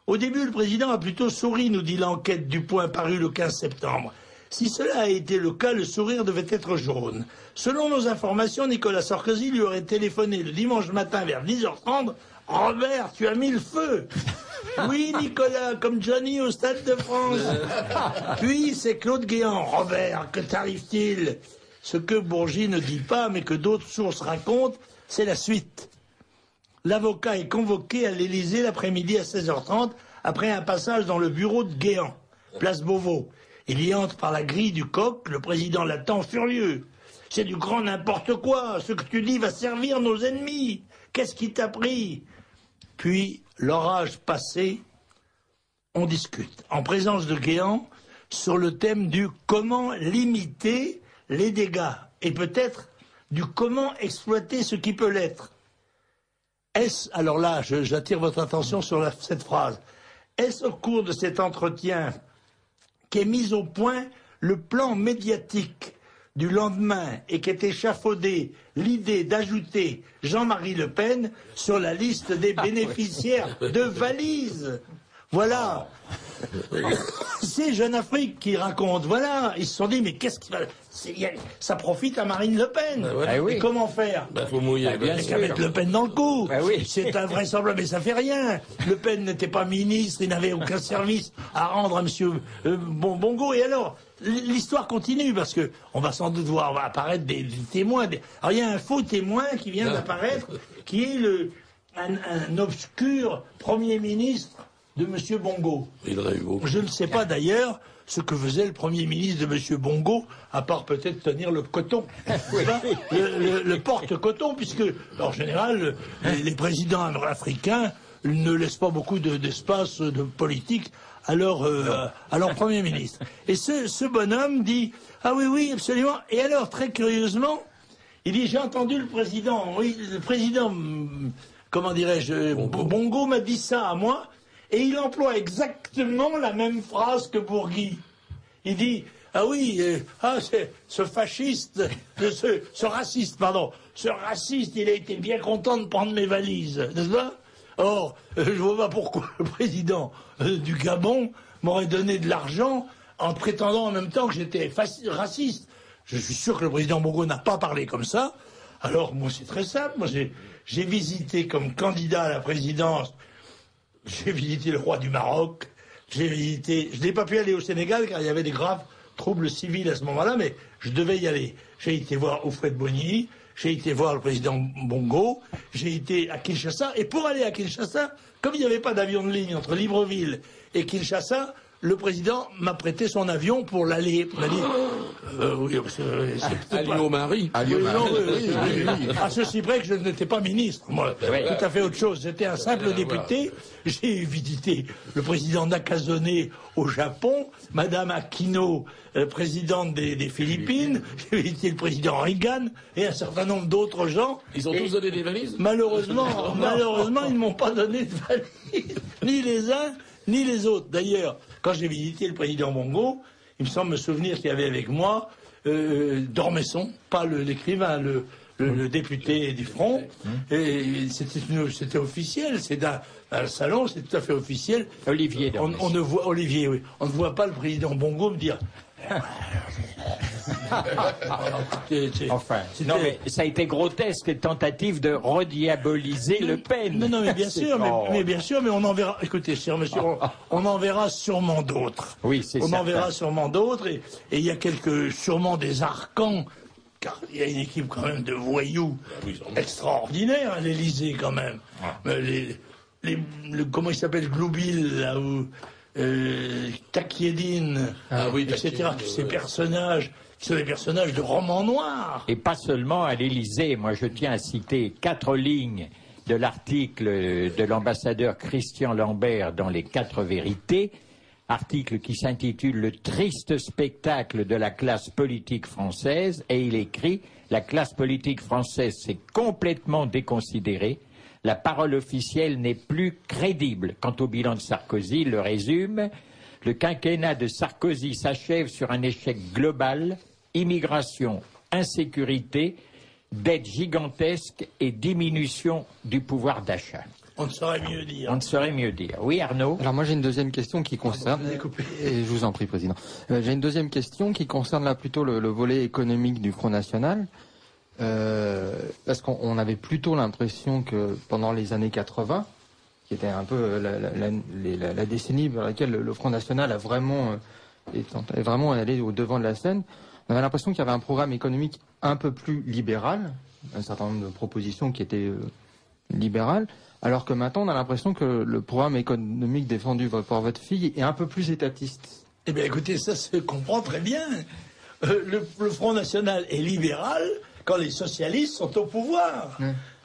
Au début, le président a plutôt souri, nous dit l'enquête du Point parue le 15 septembre. Si cela a été le cas, le sourire devait être jaune. Selon nos informations, Nicolas Sarkozy lui aurait téléphoné le dimanche matin vers 10h30. « Robert, tu as mis le feu !» Oui, Nicolas, comme Johnny au Stade de France. Puis, c'est Claude Guéant. « Robert, que t'arrive-t-il » Ce que Bourgi ne dit pas, mais que d'autres sources racontent, c'est la suite. L'avocat est convoqué à l'Élysée l'après-midi à 16h30, après un passage dans le bureau de Guéant, place Beauvau. Il y entre par la grille du coq, le président l'attend furieux. « C'est du grand n'importe quoi, ce que tu dis va servir nos ennemis. Qu'est-ce qui t'a pris ?» Puis, l'orage passé, on discute, en présence de Guéant, sur le thème du comment limiter les dégâts, et peut-être du comment exploiter ce qui peut l'être. Est-ce, alors là, j'attire votre attention sur cette phrase, est-ce au cours de cet entretien qu'est mis au point le plan médiatique du lendemain et qu'est échafaudée l'idée d'ajouter Jean-Marie Le Pen sur la liste des bénéficiaires de valises? Voilà. C'est Jeune Afrique qui raconte. Voilà. Ils se sont dit, mais qu'est-ce qui va... Ça profite à Marine Le Pen.
Ah oui.
Et comment faire?
faut mouiller.
Ah, bien
Il
sûr.
n'y a qu'à mettre Le Pen dans le coup.
Ah oui.
C'est invraisemblable, mais ça fait rien. Le Pen n'était pas ministre, il n'avait aucun service à rendre à monsieur Bongo. Et alors, l'histoire continue, parce que on va sans doute voir apparaître des témoins. Alors, il y a un faux témoin qui vient d'apparaître, qui est un obscur Premier ministre de monsieur Bongo. Je ne sais pas d'ailleurs ce que faisait le Premier ministre de monsieur Bongo, à part peut-être tenir le coton, le porte-coton, puisque, en général, les présidents africains ne laissent pas beaucoup d'espace de politique à leur Premier ministre. Et ce bonhomme dit, ah oui, absolument. Et alors, très curieusement, il dit, j'ai entendu le président, comment dirais-je, Bongo m'a dit ça à moi, et il emploie exactement la même phrase que Bourgui. Il dit, ah oui, ce raciste, il a été bien content de prendre mes valises, n'est-ce pas? Or, je vois pas pourquoi le président du Gabon m'aurait donné de l'argent en prétendant en même temps que j'étais raciste. Je suis sûr que le président Bongo n'a pas parlé comme ça. Alors, moi, c'est très simple. Moi, j'ai visité comme candidat à la présidence, j'ai visité le roi du Maroc, je n'ai pas pu aller au Sénégal car il y avait des graves troubles civils à ce moment-là, mais je devais y aller. J'ai été voir Houphouët-Boigny, j'ai été voir le président Bongo, j'ai été à Kinshasa, et pour aller à Kinshasa, comme il n'y avait pas d'avion de ligne entre Libreville et Kinshasa, le président m'a prêté son avion pour l'aller. Oui,
Ali Omari.
À ceci près que je n'étais pas ministre, moi. Tout à fait autre chose. J'étais un simple député. J'ai visité le président Nakazone au Japon, Madame Aquino, présidente des Philippines. J'ai visité le président Reagan et un certain nombre d'autres gens.
Ils ont tous donné des valises?
Malheureusement, ils ne m'ont pas donné de valises. Ni les uns, ni les autres. D'ailleurs, quand j'ai visité le président Bongo, il me semble me souvenir qu'il y avait avec moi Dormesson, pas l'écrivain, le député du Front. Et c'était officiel, c'est dans le salon, c'est tout à fait officiel.
Olivier Dormesson.
On ne voit Olivier, oui. On ne voit pas le président Bongo me dire.
Enfin, non mais ça a été grotesque, tentative de rediaboliser Le Pen.
Non, mais bien sûr, mais on en verra. Écoutez, cher monsieur, on en verra sûrement d'autres.
Oui, c'est ça.
On en verra sûrement d'autres, et il y a sûrement des arcans, car il y a une équipe quand même de voyous extraordinaires à l'Élysée quand même. Comment il s'appelle, Gloubil, là où. Takiedine, etc. Ces personnages qui sont des personnages de romans noirs.
Et pas seulement à l'Élysée. Moi, je tiens à citer 4 lignes de l'article de l'ambassadeur Christian Lambert dans les 4 vérités, article qui s'intitule « Le triste spectacle de la classe politique française », et il écrit « La classe politique française s'est complètement déconsidérée. La parole officielle n'est plus crédible. Quant au bilan de Sarkozy, il le résume. Le quinquennat de Sarkozy s'achève sur un échec global, immigration, insécurité, dette gigantesque et diminution du pouvoir d'achat. »
On ne saurait mieux dire.
On ne saurait mieux dire. Oui, Arnaud?
Alors moi j'ai une deuxième question qui concerne... Et je vous en prie, Président. J'ai une deuxième question qui concerne là plutôt le volet économique du Front National. Parce qu'on avait plutôt l'impression que pendant les années 80, qui était un peu la décennie dans laquelle le Front National a vraiment allé au devant de la scène, on avait l'impression qu'il y avait un programme économique un peu plus libéral, un certain nombre de propositions qui étaient libérales, alors que maintenant on a l'impression que le programme économique défendu par votre fille est un peu plus étatiste.
Eh bien écoutez, ça se comprend très bien. Le Front National est libéral quand les socialistes sont au pouvoir.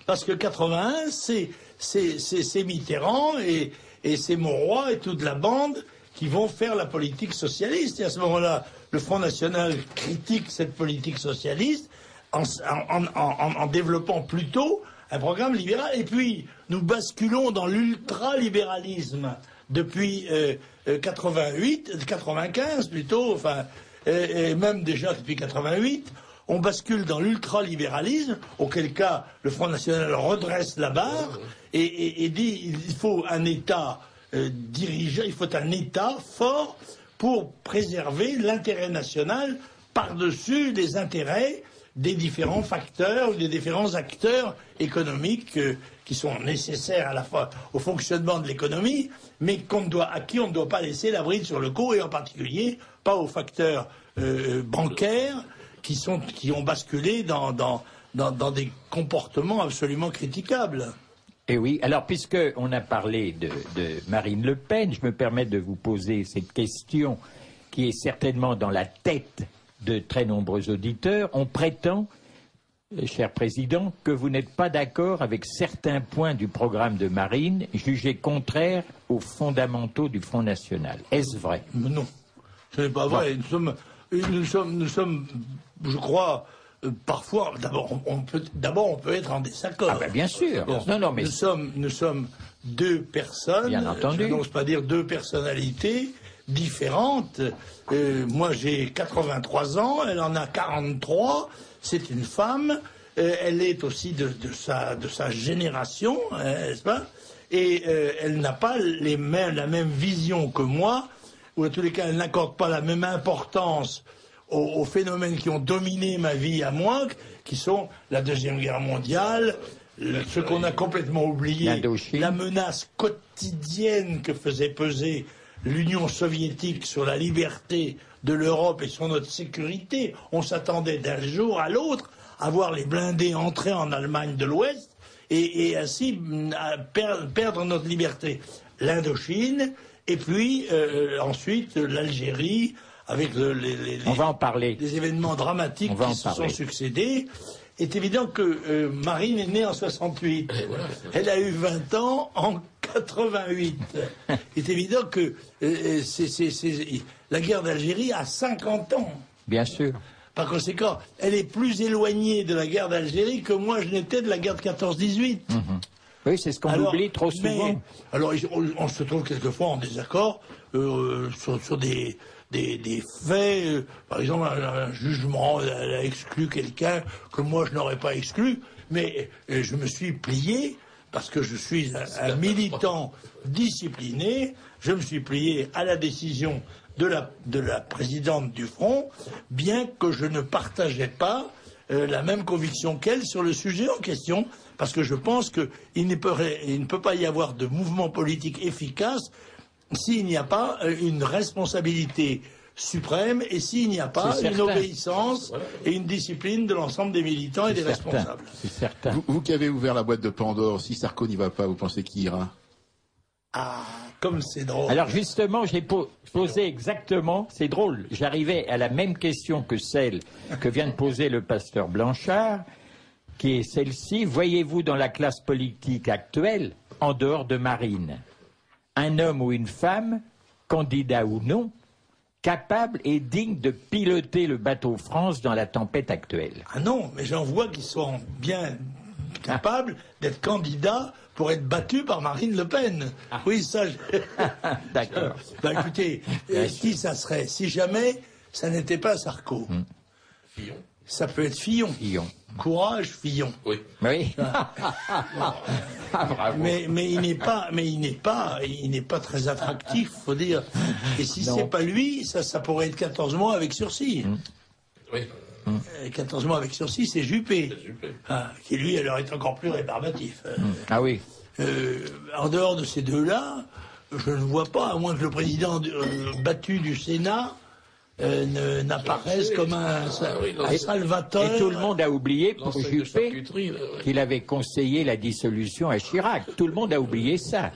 Parce que 81, c'est Mitterrand et c'est Mauroy et toute la bande qui vont faire la politique socialiste. Et à ce moment-là, le Front National critique cette politique socialiste en développant plutôt un programme libéral. Et puis, nous basculons dans l'ultralibéralisme depuis 95 plutôt, enfin, et même déjà depuis 88. On bascule dans l'ultralibéralisme, auquel cas le Front National redresse la barre et dit il faut un État dirigeant, il faut un État fort pour préserver l'intérêt national par-dessus les intérêts des différents facteurs, des différents acteurs économiques qui sont nécessaires à la fois au fonctionnement de l'économie, mais à qui on ne doit pas laisser la bride sur le cou, et en particulier pas aux facteurs bancaires qui ont basculé dans des comportements absolument critiquables.
Et oui, alors puisqu'on a parlé de Marine Le Pen, je me permets de vous poser cette question qui est certainement dans la tête de très nombreux auditeurs. On prétend, cher Président, que vous n'êtes pas d'accord avec certains points du programme de Marine, jugés contraires aux fondamentaux du Front National. Est-ce vrai?
Non, ce n'est pas vrai. Nous sommes, je crois, parfois, d'abord on peut être en désaccord.
Ah ben bien sûr.
Bon, non, mais nous sommes deux personnes,
bien entendu.
Je n'ose pas dire deux personnalités différentes. Moi j'ai 83 ans, elle en a 43, c'est une femme, elle est aussi de sa génération, n'est-ce pas? et elle n'a pas la même vision que moi, ou en tous les cas, elle n'accorde pas la même importance aux phénomènes qui ont dominé ma vie à moi, qui sont la Deuxième Guerre mondiale, ce qu'on a complètement oublié, la menace quotidienne que faisait peser l'Union soviétique sur la liberté de l'Europe et sur notre sécurité. On s'attendait d'un jour à l'autre à voir les blindés entrer en Allemagne de l'Ouest et ainsi à perdre notre liberté. L'Indochine, et puis ensuite l'Algérie, avec
on va en parler.
les événements dramatiques qui se sont succédés. Il est évident que Marine est née en 68. Voilà. Elle a eu 20 ans en 88. Il est évident que la guerre d'Algérie a 50 ans.
Bien sûr.
Par conséquent, elle est plus éloignée de la guerre d'Algérie que moi je n'étais de la guerre de 14-18.
Oui, c'est ce qu'on oublie trop souvent.
Alors, on se trouve quelquefois en désaccord sur des faits. Par exemple, un jugement, elle a exclu quelqu'un que moi je n'aurais pas exclu, mais je me suis plié, parce que je suis un militant discipliné, je me suis plié à la décision de la présidente du Front, bien que je ne partageais pas la même conviction qu'elle sur le sujet en question, parce que je pense qu'il ne peut pas y avoir de mouvement politique efficace s'il n'y a pas une responsabilité suprême et s'il n'y a pas une obéissance et une discipline de l'ensemble des militants et des responsables.
C'est certain.
Vous qui avez ouvert la boîte de Pandore, si Sarko n'y va pas, vous pensez qui ira?
Ah, comme c'est drôle.
Alors justement, j'ai posé exactement, c'est drôle, j'arrivais à la même question que celle que vient de poser le pasteur Blanchard, qui est celle-ci. Voyez-vous dans la classe politique actuelle, en dehors de Marine, un homme ou une femme, candidat ou non, capable et digne de piloter le bateau France dans la tempête actuelle?
Ah non, mais j'en vois qui sont bien capables d'être candidats pour être battus par Marine Le Pen. Oui, ça...
D'accord.
Bah écoutez, qui ça serait? Si jamais ça n'était pas Sarko.
Fillon.
Ça peut être Fillon.
Fillon.
Courage, Fillon.
Oui.
Bravo. Mais il n'est pas très attractif, faut dire. Et si c'est pas lui, ça pourrait être 14 mois avec sursis.
Oui.
14 mois avec sursis, c'est Juppé. Qui lui, alors, est encore plus rébarbatif.
Ah oui.
En dehors de ces deux-là, je ne vois pas, à moins que le président battu du Sénat n'apparaisse comme un salvateur.
Et tout le monde a oublié pour Juppé qu'il avait conseillé la dissolution à Chirac. Tout le monde a oublié ça.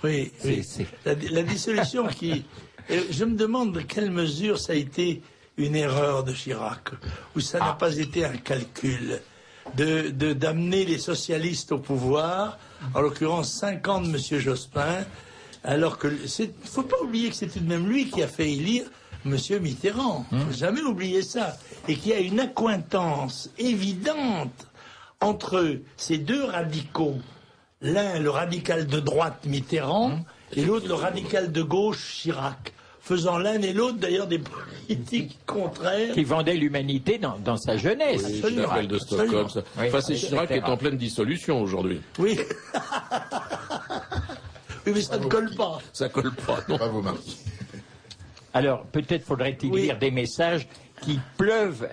Oui, oui. La dissolution qui... Je me demande de quelle mesure ça a été une erreur de Chirac, ou ça n'a pas été un calcul d'amener les socialistes au pouvoir, en l'occurrence 5 ans de M. Jospin, alors que... Il ne faut pas oublier que c'est tout de même lui qui a fait élire M. Mitterrand. Il ne faut jamais oublier ça. Et qu'il y a une accointance évidente entre ces deux radicaux. L'un, le radical de droite Mitterrand, et l'autre, le radical de gauche Chirac. Faisant l'un et l'autre, d'ailleurs, des politiques contraires.
Qui vendaient l'humanité dans sa jeunesse.
Oui, l'appel de Stockholm. Ça.
Oui,
enfin, c'est Chirac qui est en pleine dissolution aujourd'hui.
Oui. Oui, mais ça ne colle pas.
Ça colle pas, non.
Bravo, Marc.
Alors, peut-être faudrait-il lire des messages qui pleuvent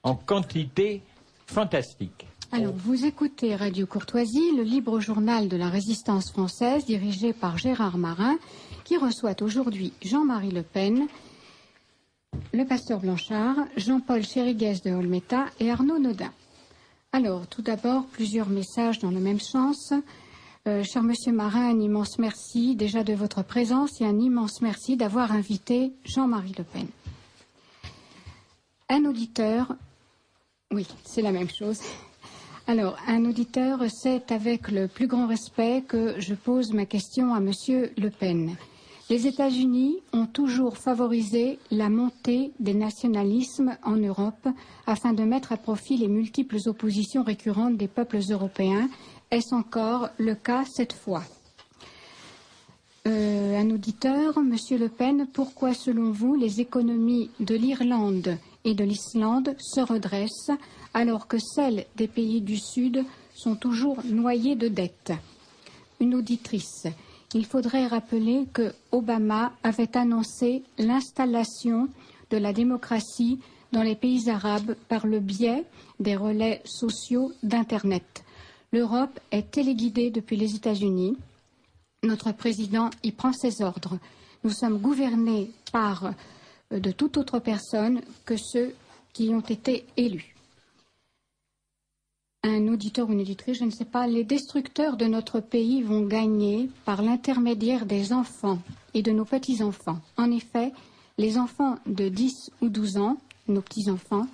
en quantité fantastique.
Alors, vous écoutez Radio Courtoisie, le libre journal de la résistance française, dirigé par Gérard Marin, qui reçoit aujourd'hui Jean-Marie Le Pen, le pasteur Blanchard, Jean-Paul Chériguès de Olmeta et Arnaud Nodin. Alors, tout d'abord, plusieurs messages dans le même sens. Cher Monsieur Marin, un immense merci déjà de votre présence et un immense merci d'avoir invité Jean-Marie Le Pen. Un auditeur, oui, c'est la même chose. Alors, un auditeur, c'est avec le plus grand respect que je pose ma question à Monsieur Le Pen. Les États-Unis ont toujours favorisé la montée des nationalismes en Europe afin de mettre à profit les multiples oppositions récurrentes des peuples européens. Est-ce encore le cas cette fois? Un auditeur, Monsieur Le Pen, pourquoi selon vous les économies de l'Irlande et de l'Islande se redressent alors que celles des pays du Sud sont toujours noyées de dettes? une auditrice. Il faudrait rappeler que Obama avait annoncé l'installation de la démocratie dans les pays arabes par le biais des relais sociaux d'Internet. L'Europe est téléguidée depuis les États-Unis. Notre président y prend ses ordres. Nous sommes gouvernés par de toute autre personne que ceux qui ont été élus. Un auditeur ou une auditrice, je ne sais pas, les destructeurs de notre pays vont gagner par l'intermédiaire des enfants et de nos petits-enfants. En effet, les enfants de 10 ou 12 ans, nos petits-enfants,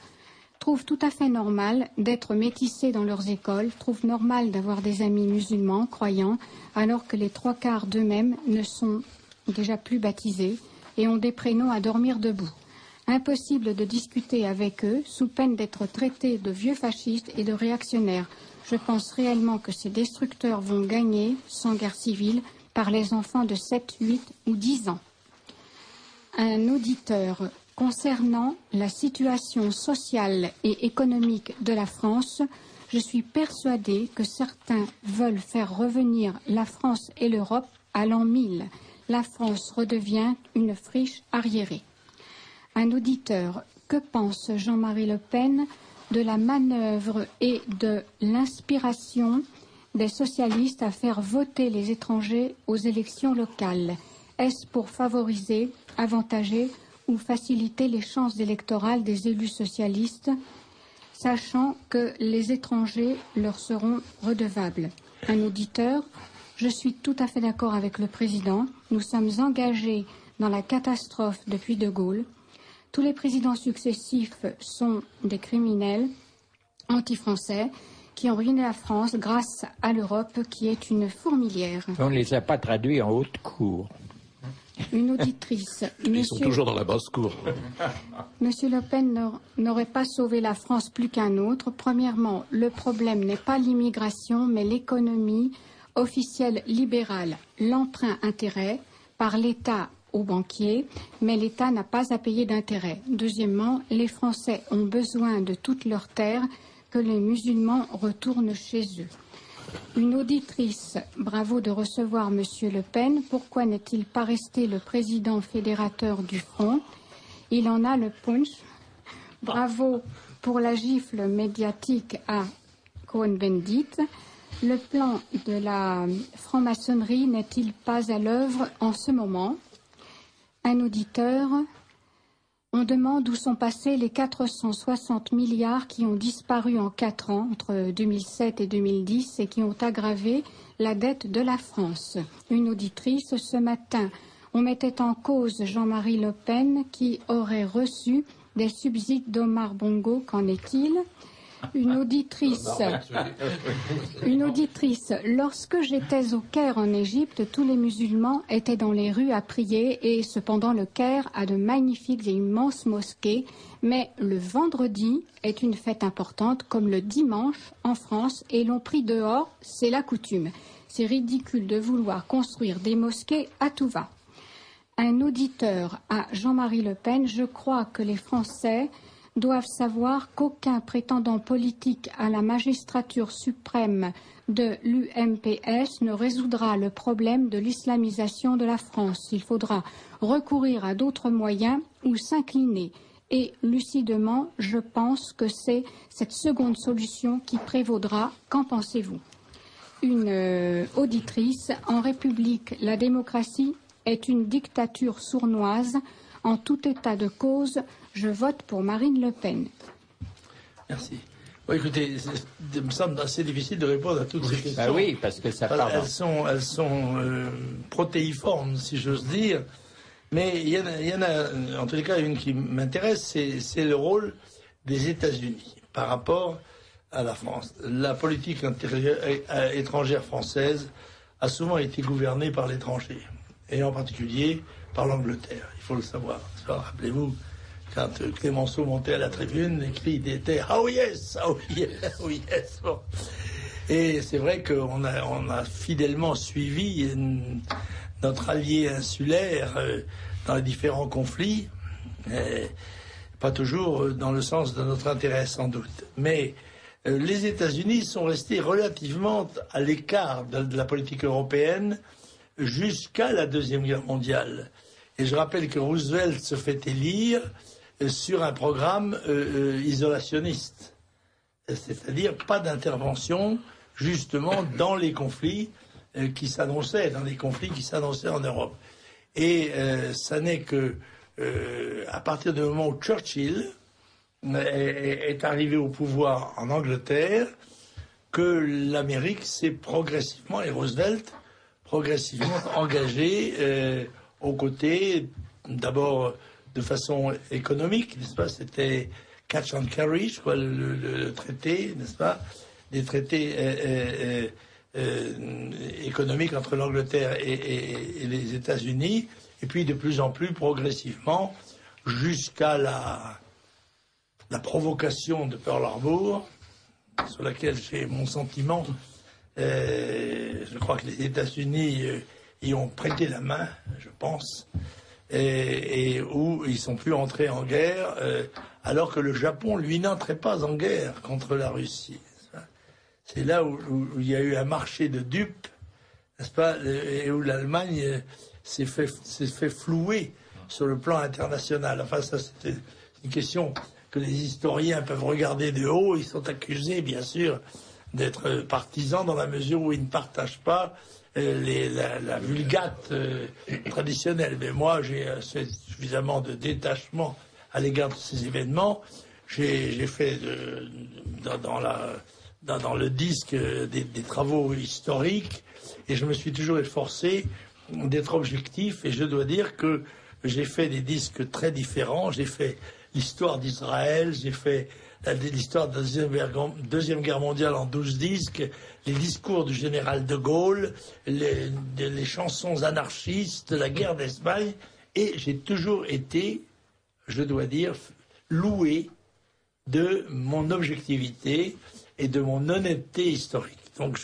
trouvent tout à fait normal d'être métissés dans leurs écoles, trouvent normal d'avoir des amis musulmans, croyants, alors que les 3/4 d'eux-mêmes ne sont déjà plus baptisés et ont des prénoms à dormir debout. Impossible de discuter avec eux sous peine d'être traités de vieux fascistes et de réactionnaires. Je pense réellement que ces destructeurs vont gagner, sans guerre civile, par les enfants de 7, 8 ou 10 ans. Un auditeur concernant la situation sociale et économique de la France, je suis persuadée que certains veulent faire revenir la France et l'Europe à l'an 1000. La France redevient une friche arriérée. Un auditeur, que pense Jean-Marie Le Pen de la manœuvre et de l'inspiration des socialistes à faire voter les étrangers aux élections locales? Est-ce pour favoriser, avantager ou faciliter les chances électorales des élus socialistes, sachant que les étrangers leur seront redevables? Un auditeur, je suis tout à fait d'accord avec le président. Nous sommes engagés dans la catastrophe depuis De Gaulle. Tous les présidents successifs sont des criminels anti-français qui ont ruiné la France grâce à l'Europe qui est une fourmilière.
On ne les a pas traduits en haute cour.
Une auditrice.
Ils sont toujours dans la basse cour.
Monsieur Le Pen n'aurait pas sauvé la France plus qu'un autre. Premièrement, le problème n'est pas l'immigration, mais l'économie officielle libérale, l'emprunt-intérêt par l'État aux banquiers, mais l'État n'a pas à payer d'intérêt. Deuxièmement, les Français ont besoin de toutes leurs terres, que les musulmans retournent chez eux. Une auditrice, bravo de recevoir Monsieur Le Pen. Pourquoi n'est-il pas resté le président fédérateur du Front? Il en a le punch. Bravo pour la gifle médiatique à Cohn-Bendit. Le plan de la franc-maçonnerie n'est-il pas à l'œuvre en ce moment? Un auditeur, on demande où sont passés les 460 milliards qui ont disparu en 4 ans, entre 2007 et 2010, et qui ont aggravé la dette de la France. Une auditrice, ce matin, on mettait en cause Jean-Marie Le Pen qui aurait reçu des subsides d'Omar Bongo. Qu'en est-il? Une auditrice, lorsque j'étais au Caire en Égypte, tous les musulmans étaient dans les rues à prier et cependant le Caire a de magnifiques et immenses mosquées, mais le vendredi est une fête importante comme le dimanche en France et l'on prie dehors, c'est la coutume. C'est ridicule de vouloir construire des mosquées à tout va. Un auditeur à Jean-Marie Le Pen, je crois que les Français doivent savoir qu'aucun prétendant politique à la magistrature suprême de l'UMPS ne résoudra le problème de l'islamisation de la France. Il faudra recourir à d'autres moyens ou s'incliner. Et lucidement, je pense que c'est cette seconde solution qui prévaudra. Qu'en pensez-vous? Une auditrice, en République, la démocratie est une dictature sournoise. En tout état de cause, je vote pour Marine Le Pen.
Merci. Bon, écoutez, il me semble assez difficile de répondre à toutes ces questions.
Bah oui, parce que ça part.
Elles sont protéiformes, si j'ose dire. Mais il y en a, en tous les cas, une qui m'intéresse, c'est le rôle des États-Unis par rapport à la France. La politique étrangère française a souvent été gouvernée par l'étranger, et en particulier par l'Angleterre, il faut le savoir. Rappelez-vous, quand Clémenceau montait à la tribune, les cris étaient « Oh yes, oh yes, oh yes ». Bon. Et c'est vrai qu'on a fidèlement suivi notre allié insulaire dans les différents conflits, pas toujours dans le sens de notre intérêt sans doute. Mais les États-Unis sont restés relativement à l'écart de la politique européenne jusqu'à la Deuxième Guerre mondiale. Et je rappelle que Roosevelt se fait élire sur un programme isolationniste, c'est-à-dire pas d'intervention justement dans les conflits qui s'annonçaient en Europe. Et ça n'est que à partir du moment où Churchill est arrivé au pouvoir en Angleterre que l'Amérique s'est progressivement, et Roosevelt, progressivement engagé aux côtés, d'abord de façon économique, n'est-ce pas, c'était catch and carry, je crois, le traité, n'est-ce pas, des traités économiques entre l'Angleterre et les États-Unis, et puis de plus en plus progressivement jusqu'à la provocation de Pearl Harbor, sur laquelle j'ai mon sentiment. Je crois que les États-Unis y ont prêté la main, je pense, et où ils sont plus entrés en guerre, alors que le Japon, lui, n'entrait pas en guerre contre la Russie. C'est là où il y a eu un marché de dupes, n'est-ce pas, et où l'Allemagne s'est fait flouer sur le plan international. Enfin, ça, c'était une question que les historiens peuvent regarder de haut. Ils sont accusés, bien sûr, d'être partisans dans la mesure où ils ne partagent pas la vulgate traditionnelle. Mais moi, j'ai suffisamment de détachement à l'égard de ces événements. J'ai fait dans le disque des travaux historiques, et je me suis toujours efforcé d'être objectif, et je dois dire que j'ai fait des disques très différents. J'ai fait l'histoire d'Israël, j'ai fait l'histoire de la Deuxième Guerre mondiale en 12 disques, les discours du général de Gaulle, les chansons anarchistes, la guerre d'Espagne, et j'ai toujours été, je dois dire, loué de mon objectivité et de mon honnêteté historique. Donc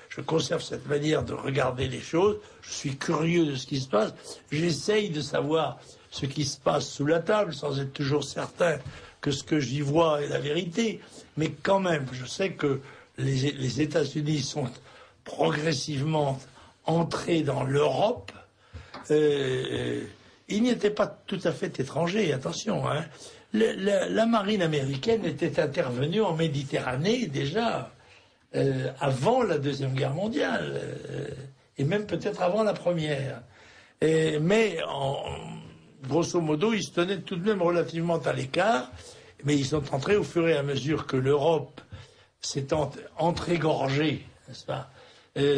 je conserve cette manière de regarder les choses, je suis curieux de ce qui se passe, j'essaye de savoir ce qui se passe sous la table, sans être toujours certain que ce que j'y vois est la vérité. Mais quand même, je sais que les États-Unis sont progressivement entrés dans l'Europe. Ils n'y étaient pas tout à fait étrangers, attention. Hein. La marine américaine était intervenue en Méditerranée déjà avant la Deuxième Guerre mondiale, et même peut-être avant la Première. Mais grosso modo, ils se tenaient tout de même relativement à l'écart, mais ils sont entrés au fur et à mesure que l'Europe s'est entrégorgée, n'est-ce pas,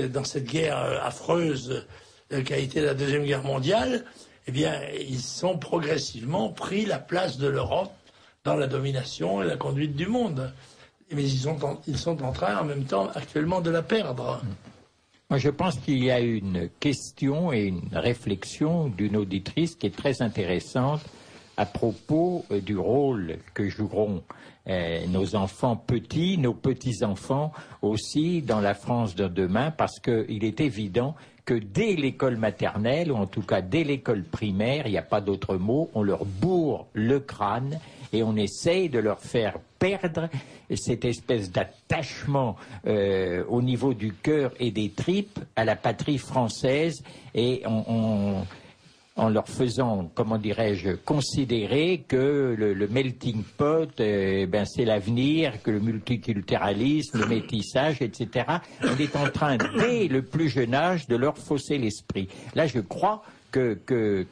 dans cette guerre affreuse qu'a été la Deuxième Guerre mondiale. Eh bien, ils ont progressivement pris la place de l'Europe dans la domination et la conduite du monde. Mais ils sont en train, en même temps, actuellement, de la perdre.
Moi, je pense qu'il y a une question et une réflexion d'une auditrice qui est très intéressante à propos du rôle que joueront nos enfants petits, nos petits-enfants aussi dans la France de demain, parce qu'il est évident que dès l'école maternelle, ou en tout cas dès l'école primaire, il n'y a pas d'autre mot, on leur bourre le crâne et on essaye de leur faire perdre cette espèce d'attachement au niveau du cœur et des tripes à la patrie française, et en leur faisant, comment dirais-je, considérer que le melting pot, c'est l'avenir, que le multiculturalisme, le métissage, etc. On est en train, dès le plus jeune âge, de leur fausser l'esprit. Là, je crois que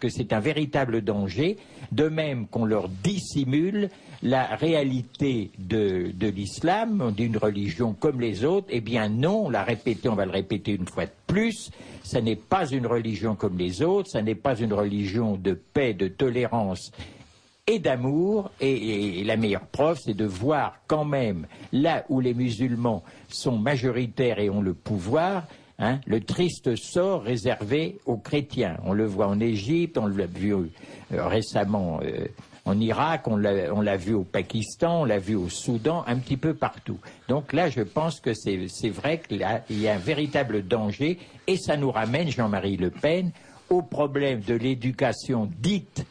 c'est un véritable danger, de même qu'on leur dissimule la réalité de l'islam, d'une religion comme les autres. Eh bien non, on va le répéter une fois de plus, ça n'est pas une religion comme les autres, ça n'est pas une religion de paix, de tolérance et d'amour, et la meilleure preuve, c'est de voir quand même, là où les musulmans sont majoritaires et ont le pouvoir, hein, le triste sort réservé aux chrétiens. On le voit en Égypte, on l'a vu récemment en Irak, on l'a vu au Pakistan, on l'a vu au Soudan, un petit peu partout. Donc là, je pense que c'est vrai qu'il y a un véritable danger, et ça nous ramène, Jean-Marie Le Pen, au problème de l'éducation dite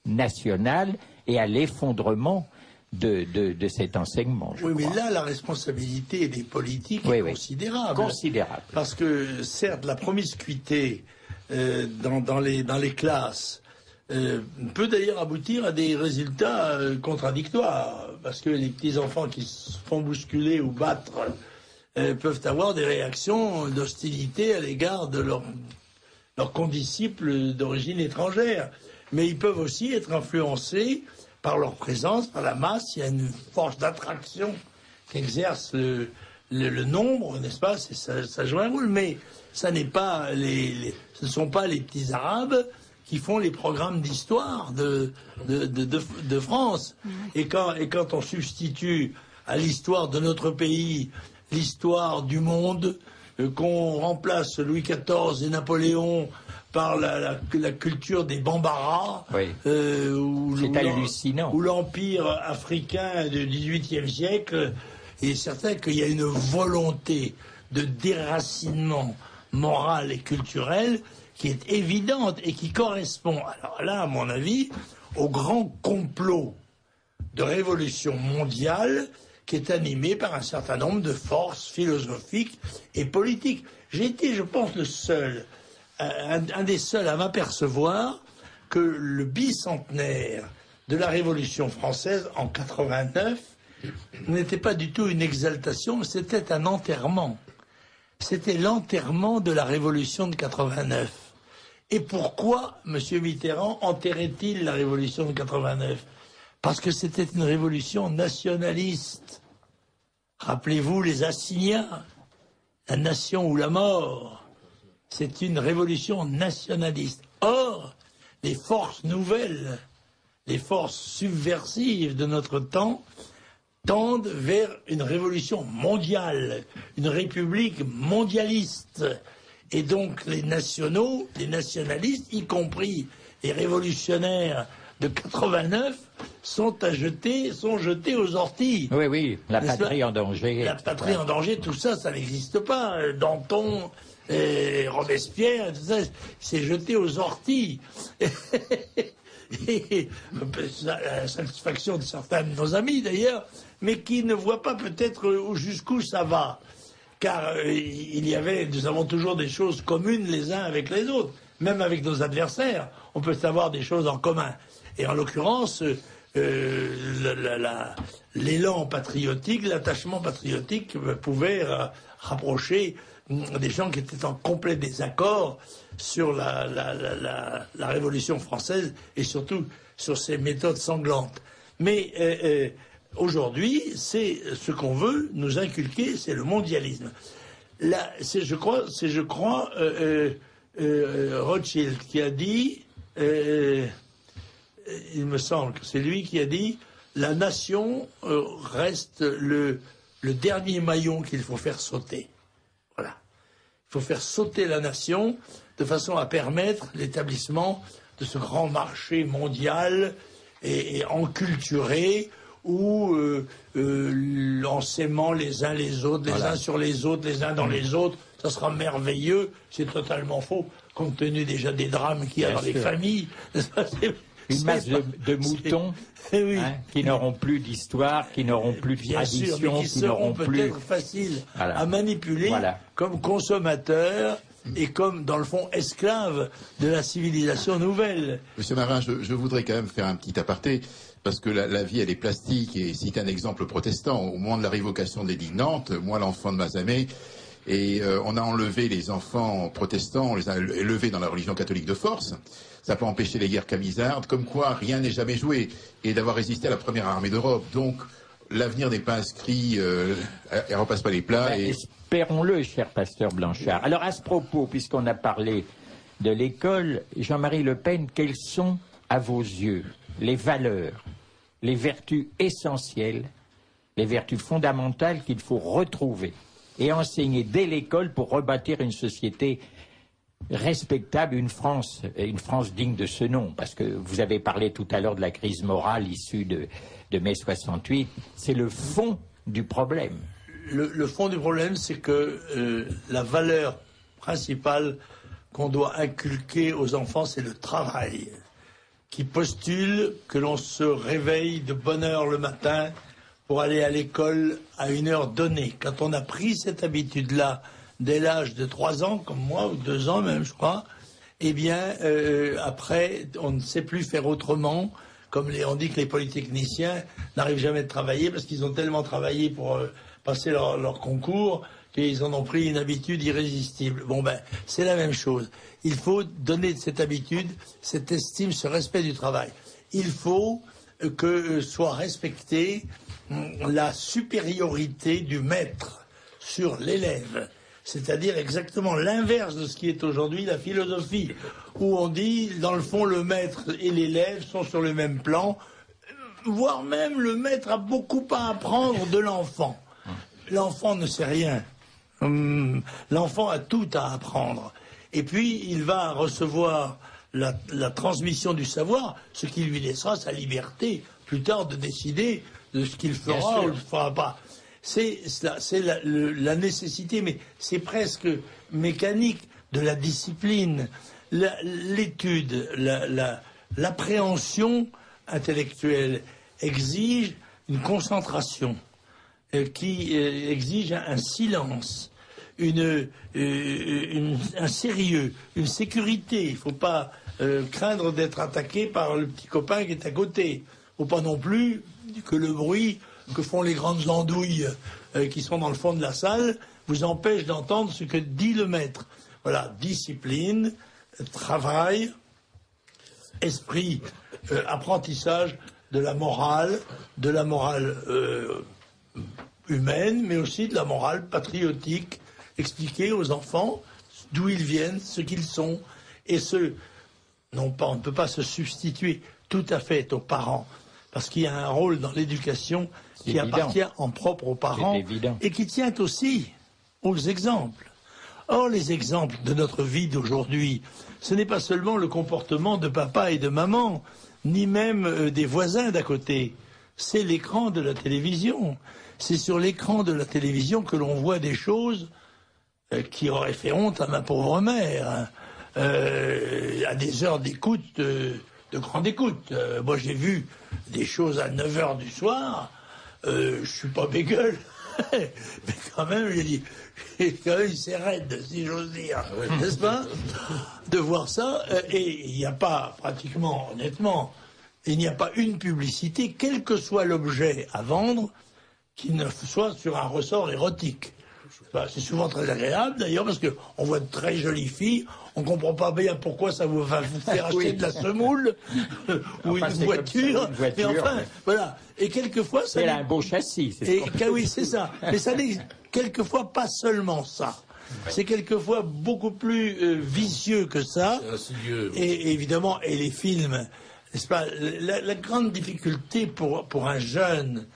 nationale et à l'effondrement de cet enseignement.
Oui, mais là, la responsabilité des politiques est considérable.
Considérable.
Parce que, certes, la promiscuité dans les classes peut d'ailleurs aboutir à des résultats contradictoires. Parce que les petits-enfants qui se font bousculer ou battre peuvent avoir des réactions d'hostilité à l'égard de leurs condisciples d'origine étrangère. Mais ils peuvent aussi être influencés par leur présence, par la masse. Il y a une force d'attraction qu'exerce le nombre, n'est-ce pas? Ça joue un rôle, mais ça n'est pas ce ne sont pas les petits Arabes qui font les programmes d'histoire de France. Et quand on substitue à l'histoire de notre pays l'histoire du monde, qu'on remplace Louis XIV et Napoléon par la culture des Bambara,
c'est hallucinant.
Ou l'empire africain du XVIIIe siècle, il est certain qu'il y a une volonté de déracinement moral et culturel qui est évidente et qui correspond, alors là, à mon avis, au grand complot de révolution mondiale qui est animé par un certain nombre de forces philosophiques et politiques. J'ai été, je pense, un des seuls à m'apercevoir que le bicentenaire de la Révolution française en 89 n'était pas du tout une exaltation, c'était un enterrement. C'était l'enterrement de la Révolution de 89. Et pourquoi M. Mitterrand enterrait-il la Révolution de 89 ? Parce que c'était une révolution nationaliste. Rappelez-vous les assignats, la nation ou la mort. C'est une révolution nationaliste. Or, les forces nouvelles, les forces subversives de notre temps tendent vers une révolution mondiale, une république mondialiste. Et donc les nationaux, les nationalistes, y compris les révolutionnaires de 89, sont jetés aux orties.
Oui, la patrie en danger.
La patrie en danger, tout ça, ça n'existe pas. Danton, Robespierre, tout ça, c'est jeté aux orties. Et la satisfaction de certains de nos amis d'ailleurs, mais qui ne voient pas peut-être jusqu'où ça va. Car nous avons toujours des choses communes les uns avec les autres. Même avec nos adversaires, on peut savoir des choses en commun. Et en l'occurrence, l'élan patriotique, l'attachement patriotique pouvait rapprocher des gens qui étaient en complet désaccord sur la Révolution française et surtout sur ses méthodes sanglantes. Mais aujourd'hui, c'est ce qu'on veut nous inculquer, c'est le mondialisme. Là, je crois, Rothschild qui a dit, il me semble que c'est lui qui a dit, la nation reste le dernier maillon qu'il faut faire sauter. Voilà. Il faut faire sauter la nation de façon à permettre l'établissement de ce grand marché mondial et enculturé où en s'aimant les uns les autres, les uns sur les autres, les uns dans les autres, ça sera merveilleux. C'est totalement faux, compte tenu déjà des drames qu'il y a dans les familles.
Une masse de moutons qui n'auront plus d'histoire, qui n'auront plus de tradition,
sûr, mais qui seront peut-être faciles à manipuler comme consommateurs et comme, dans le fond, esclaves de la civilisation nouvelle.
Monsieur Marin, je voudrais quand même faire un petit aparté, parce que la vie, elle est plastique, et citer un exemple protestant. Au moment de la révocation de l'édit de Nantes, moi, l'enfant de Mazamet, et on a enlevé les enfants protestants, on les a élevés dans la religion catholique de force. Ça n'a pas empêché les guerres camisardes, comme quoi rien n'est jamais joué, et d'avoir résisté à la première armée d'Europe. Donc, l'avenir n'est pas inscrit, elle repasse pas les plats.
Espérons-le, cher pasteur Blanchard. Alors, à ce propos, puisqu'on a parlé de l'école, Jean-Marie Le Pen, quelles sont, à vos yeux, les valeurs, les vertus essentielles, les vertus fondamentales qu'il faut retrouver et enseigner dès l'école pour rebâtir une société respectable, une France digne de ce nom, parce que vous avez parlé tout à l'heure de la crise morale issue de mai 68, c'est le fond du problème.
Le fond du problème, c'est que la valeur principale qu'on doit inculquer aux enfants, c'est le travail. qui postule que l'on se réveille de bonne heure le matin pour aller à l'école à une heure donnée. Quand on a pris cette habitude-là dès l'âge de 3 ans, comme moi, ou 2 ans même, je crois, eh bien, après, on ne sait plus faire autrement. Comme on dit que les polytechniciens n'arrivent jamais à travailler parce qu'ils ont tellement travaillé pour passer leur concours qu'ils en ont pris une habitude irrésistible. Bon ben, c'est la même chose. Il faut donner cette habitude, cette estime, ce respect du travail. Il faut que soit respectée la supériorité du maître sur l'élève. C'est-à-dire exactement l'inverse de ce qui est aujourd'hui la philosophie, où on dit, dans le fond, le maître et l'élève sont sur le même plan, voire même le maître a beaucoup à apprendre de l'enfant. L'enfant ne sait rien. L'enfant a tout à apprendre. Et puis, il va recevoir la transmission du savoir, ce qui lui laissera sa liberté, plus tard, de décider de ce qu'il fera ou ne fera pas. C'est la nécessité, mais c'est presque mécanique de la discipline, l'étude, l'appréhension intellectuelle exige une concentration qui exige un silence, un sérieux, une sécurité. Il ne faut pas craindre d'être attaqué par le petit copain qui est à côté. Il ne faut pas non plus que le bruit que font les grandes andouilles qui sont dans le fond de la salle vous empêche d'entendre ce que dit le maître. Voilà, discipline, travail, esprit, apprentissage de la morale humaine, mais aussi de la morale patriotique, expliquer aux enfants d'où ils viennent, ce qu'ils sont, et on ne peut pas se substituer tout à fait aux parents, parce qu'il y a un rôle dans l'éducation qui appartient en propre aux parents et qui tient aussi aux exemples. Or, les exemples de notre vie d'aujourd'hui, ce n'est pas seulement le comportement de papa et de maman, ni même des voisins d'à côté. C'est l'écran de la télévision. C'est sur l'écran de la télévision que l'on voit des choses qui auraient fait honte à ma pauvre mère, à des heures d'écoute, de grande écoute. Moi, j'ai vu des choses à 9h du soir. Je suis pas bégueule, mais quand même, j'ai dit, c'est raide, si j'ose dire, n'est-ce pas, de voir ça. Et il n'y a pas, pratiquement, honnêtement, il n'y a pas une publicité, quel que soit l'objet à vendre, qui ne soit sur un ressort érotique. C'est souvent très agréable, d'ailleurs, parce qu'on voit de très jolies filles, on ne comprend pas bien pourquoi ça vous va vous faire acheter de la semoule ou une voiture. Mais enfin, voilà. Et quelquefois, ça...
Elle a un beau châssis.
Oui, c'est ça. Mais ça n'est quelquefois pas seulement ça. C'est quelquefois beaucoup plus vicieux que ça. Et évidemment, et les films, n'est-ce pas, la grande difficulté pour un jeune,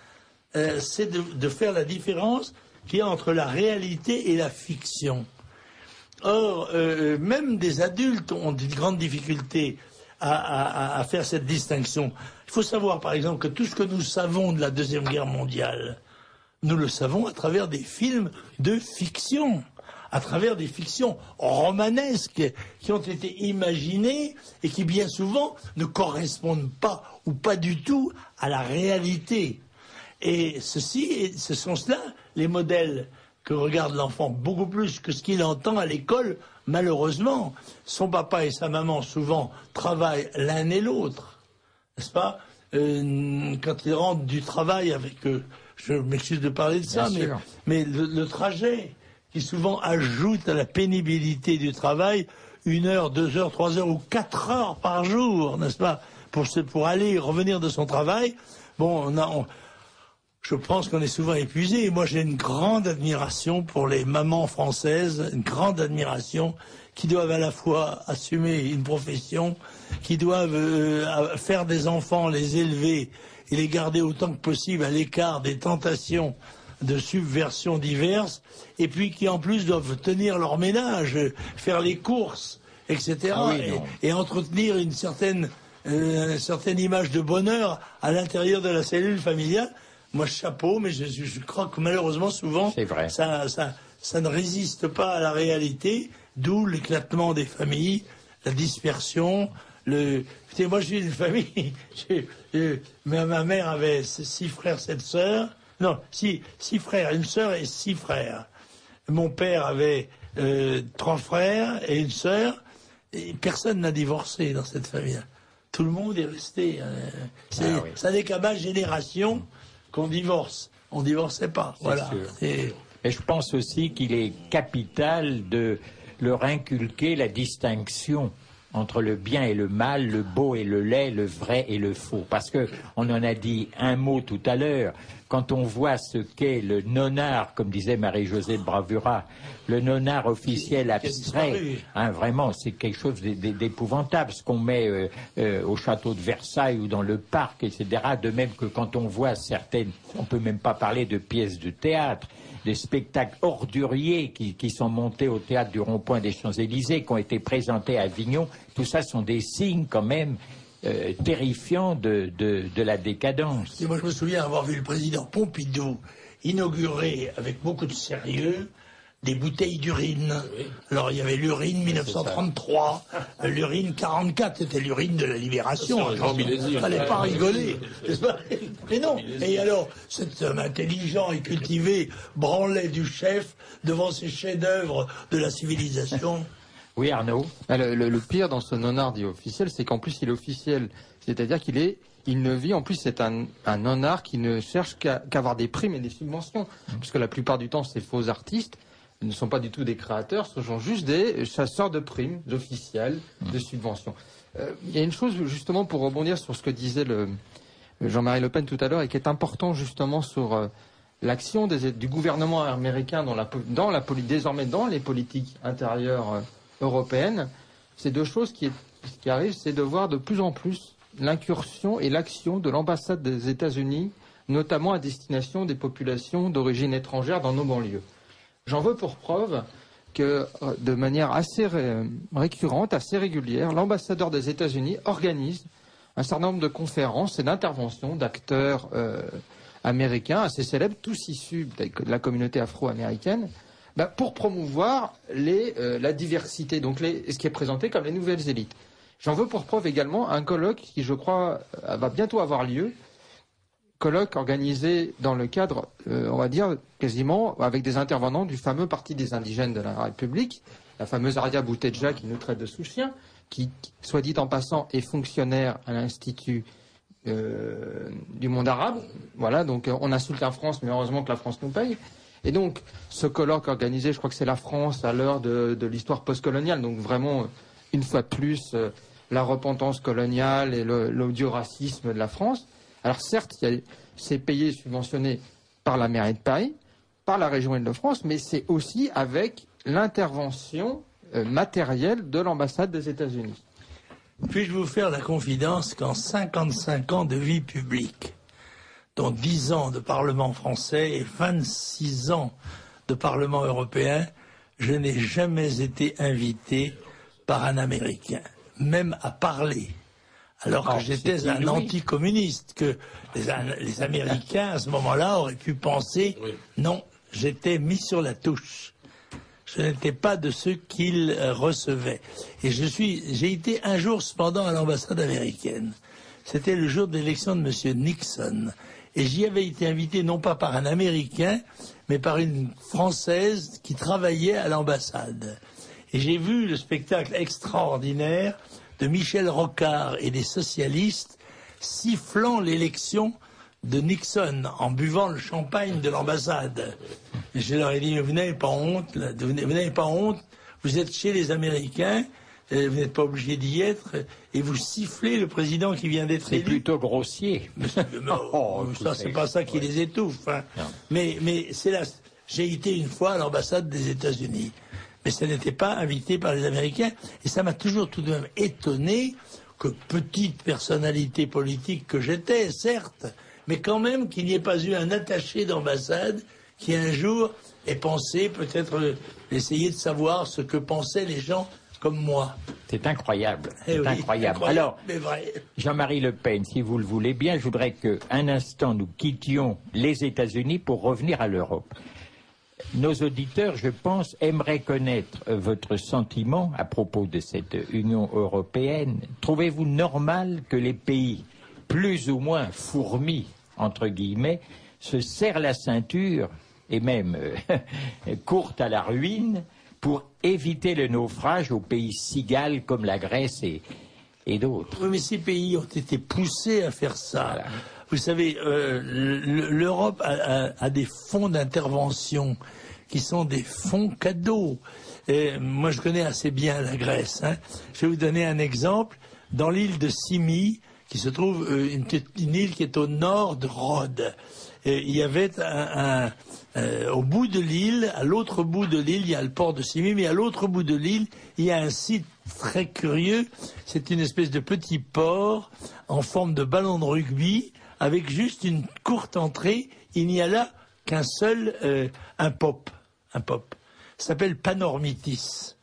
c'est de faire la différence qu'il y a entre la réalité et la fiction. Or, même des adultes ont de grandes difficultés à faire cette distinction. Il faut savoir, par exemple, que tout ce que nous savons de la Deuxième Guerre mondiale, nous le savons à travers des films de fiction, à travers des fictions romanesques qui ont été imaginées et qui, bien souvent, ne correspondent pas ou pas du tout à la réalité. Et ce sont cela les modèles que regarde l'enfant, beaucoup plus que ce qu'il entend à l'école, malheureusement. Son papa et sa maman, souvent, travaillent l'un et l'autre, n'est-ce pas? Quand ils rentrent du travail avec eux, je m'excuse de parler de ça, mais le trajet, qui souvent ajoute à la pénibilité du travail, 1 heure, 2 heures, 3 heures ou 4 heures par jour, n'est-ce pas, pour aller et revenir de son travail. Bon, je pense qu'on est souvent épuisé. Et moi, j'ai une grande admiration pour les mamans françaises, une grande admiration, qui doivent à la fois assumer une profession, qui doivent faire des enfants, les élever et les garder autant que possible à l'écart des tentations de subversion diverses, et puis qui en plus doivent tenir leur ménage, faire les courses, etc. Et entretenir une certaine image de bonheur à l'intérieur de la cellule familiale. Moi, chapeau, mais je crois que malheureusement, souvent, ça ne résiste pas à la réalité, d'où l'éclatement des familles, la dispersion, Écoutez, moi, je suis d'une famille. Ma mère avait 6 frères, 7 sœurs. Non, 6 frères, une sœur et 6 frères. Mon père avait 3 frères et une sœur. Et personne n'a divorcé dans cette famille. Tout le monde est resté. Ça n'est qu'à ma génération qu'on divorce. On ne divorçait pas. Voilà.
Et je pense aussi qu'il est capital de leur inculquer la distinction entre le bien et le mal, le beau et le laid, le vrai et le faux. Parce que on en a dit un mot tout à l'heure. Quand on voit ce qu'est le nonard, comme disait Marie-Josée de Bravura, le nonard officiel abstrait, vraiment, c'est quelque chose d'épouvantable. Ce qu'on met au château de Versailles ou dans le parc, etc. De même que quand on voit certaines, on peut même pas parler de pièces de théâtre, des spectacles orduriers qui sont montés au théâtre du Rond-Point des Champs-Élysées, qui ont été présentés à Avignon, tout ça sont des signes quand même terrifiants de la décadence.
Et moi je me souviens avoir vu le président Pompidou inaugurer avec beaucoup de sérieux des bouteilles d'urine. Oui. Alors il y avait l'urine 1933, l'urine 44, c'était l'urine de la Libération. Il fallait pas rigoler. Mais non. Et alors, cet homme intelligent et cultivé branlait du chef devant ces chefs-d'œuvre de la civilisation.
Oui, Arnaud. Le pire dans ce nonard dit officiel, c'est qu'en plus il est officiel. C'est-à-dire il ne vit, en plus c'est un nonard qui ne cherche qu'à avoir des primes et des subventions. Puisque la plupart du temps, ces faux artistes ne sont pas du tout des créateurs, ce sont juste des chasseurs de primes, d'officiels, de subventions. Il y a une chose, justement, pour rebondir sur ce que disait Jean-Marie Le Pen tout à l'heure, et qui est important, justement, sur l'action du gouvernement américain désormais dans les politiques intérieures européennes. C'est deux choses qui arrivent, c'est de voir de plus en plus l'incursion et l'action de l'ambassade des États-Unis, notamment à destination des populations d'origine étrangère dans nos banlieues. J'en veux pour preuve que, de manière assez récurrente, assez régulière, l'ambassadeur des États-Unis organise un certain nombre de conférences et d'interventions d'acteurs américains assez célèbres, tous issus de la communauté afro-américaine, pour promouvoir la diversité, donc ce qui est présenté comme les nouvelles élites. J'en veux pour preuve également un colloque qui, je crois, va bientôt avoir lieu, colloque organisé dans le cadre, on va dire, quasiment avec des intervenants du fameux Parti des indigènes de la République, la fameuse Aria Bouteja qui nous traite de sous-chiens, qui, soit dit en passant, est fonctionnaire à l'Institut du monde arabe. Voilà, donc on insulte la France, mais heureusement que la France nous paye. Et donc, ce colloque organisé, je crois que c'est la France à l'heure de l'histoire postcoloniale, donc vraiment, une fois de plus, la repentance coloniale et l'odieux-racisme de la France. Alors certes, c'est payé et subventionné par la mairie de Paris, par la région Île-de-France, mais c'est aussi avec l'intervention matérielle de l'ambassade des États-Unis.
Puis-je vous faire la confidence qu'en 55 ans de vie publique, dont 10 ans de Parlement français et 26 ans de Parlement européen, je n'ai jamais été invité par un Américain, même à parler. Alors que j'étais un anticommuniste, que les Américains, à ce moment-là, auraient pu penser, non, j'étais mis sur la touche. Je n'étais pas de ceux qu'ils recevaient. Et j'ai été un jour, cependant, à l'ambassade américaine. C'était le jour de l'élection de M. Nixon. Et j'y avais été invité, non pas par un Américain, mais par une Française qui travaillait à l'ambassade. Et j'ai vu le spectacle extraordinaire de Michel Rocard et des socialistes sifflant l'élection de Nixon en buvant le champagne de l'ambassade. Et je leur ai dit, vous n'avez pas honte, vous n'avez pas honte, vous êtes chez les Américains, vous n'êtes pas obligé d'y être, et vous sifflez le président qui vient d'être élu.
C'est plutôt grossier.
Ça, c'est pas ça qui les étouffe. Hein. Mais c'est là. J'ai été une fois à l'ambassade des États-Unis. Mais ça n'était pas invité par les Américains. Et ça m'a toujours tout de même étonné que petite personnalité politique que j'étais, certes, mais quand même qu'il n'y ait pas eu un attaché d'ambassade qui un jour ait pensé peut-être essayer de savoir ce que pensaient les gens comme moi.
C'est incroyable. C'est
incroyable.
Alors,
mais vrai.
Jean-Marie Le Pen, si vous le voulez bien, je voudrais qu'un instant nous quittions les États-Unis pour revenir à l'Europe. nos auditeurs, je pense, aimeraient connaître votre sentiment à propos de cette Union européenne. Trouvez-vous normal que les pays plus ou moins fourmis, entre guillemets, se serrent la ceinture et même courent à la ruine pour éviter le naufrage aux pays cigales comme la Grèce et d'autres?
Oui, mais ces pays ont été poussés à faire ça.
Voilà.
Vous savez, l'Europe a des fonds d'intervention qui sont des fonds cadeaux. Et moi, je connais assez bien la Grèce. Hein. Je vais vous donner un exemple. Dans l'île de Symi, qui se trouve une île qui est au nord de Rhodes, et il y avait au bout de l'île, à l'autre bout de l'île, il y a le port de Symi, mais à l'autre bout de l'île, il y a un site très curieux. C'est une espèce de petit port en forme de ballon de rugby, avec juste une courte entrée. Il n'y a là qu'un seul, un pop. Ça s'appelle Panormitis.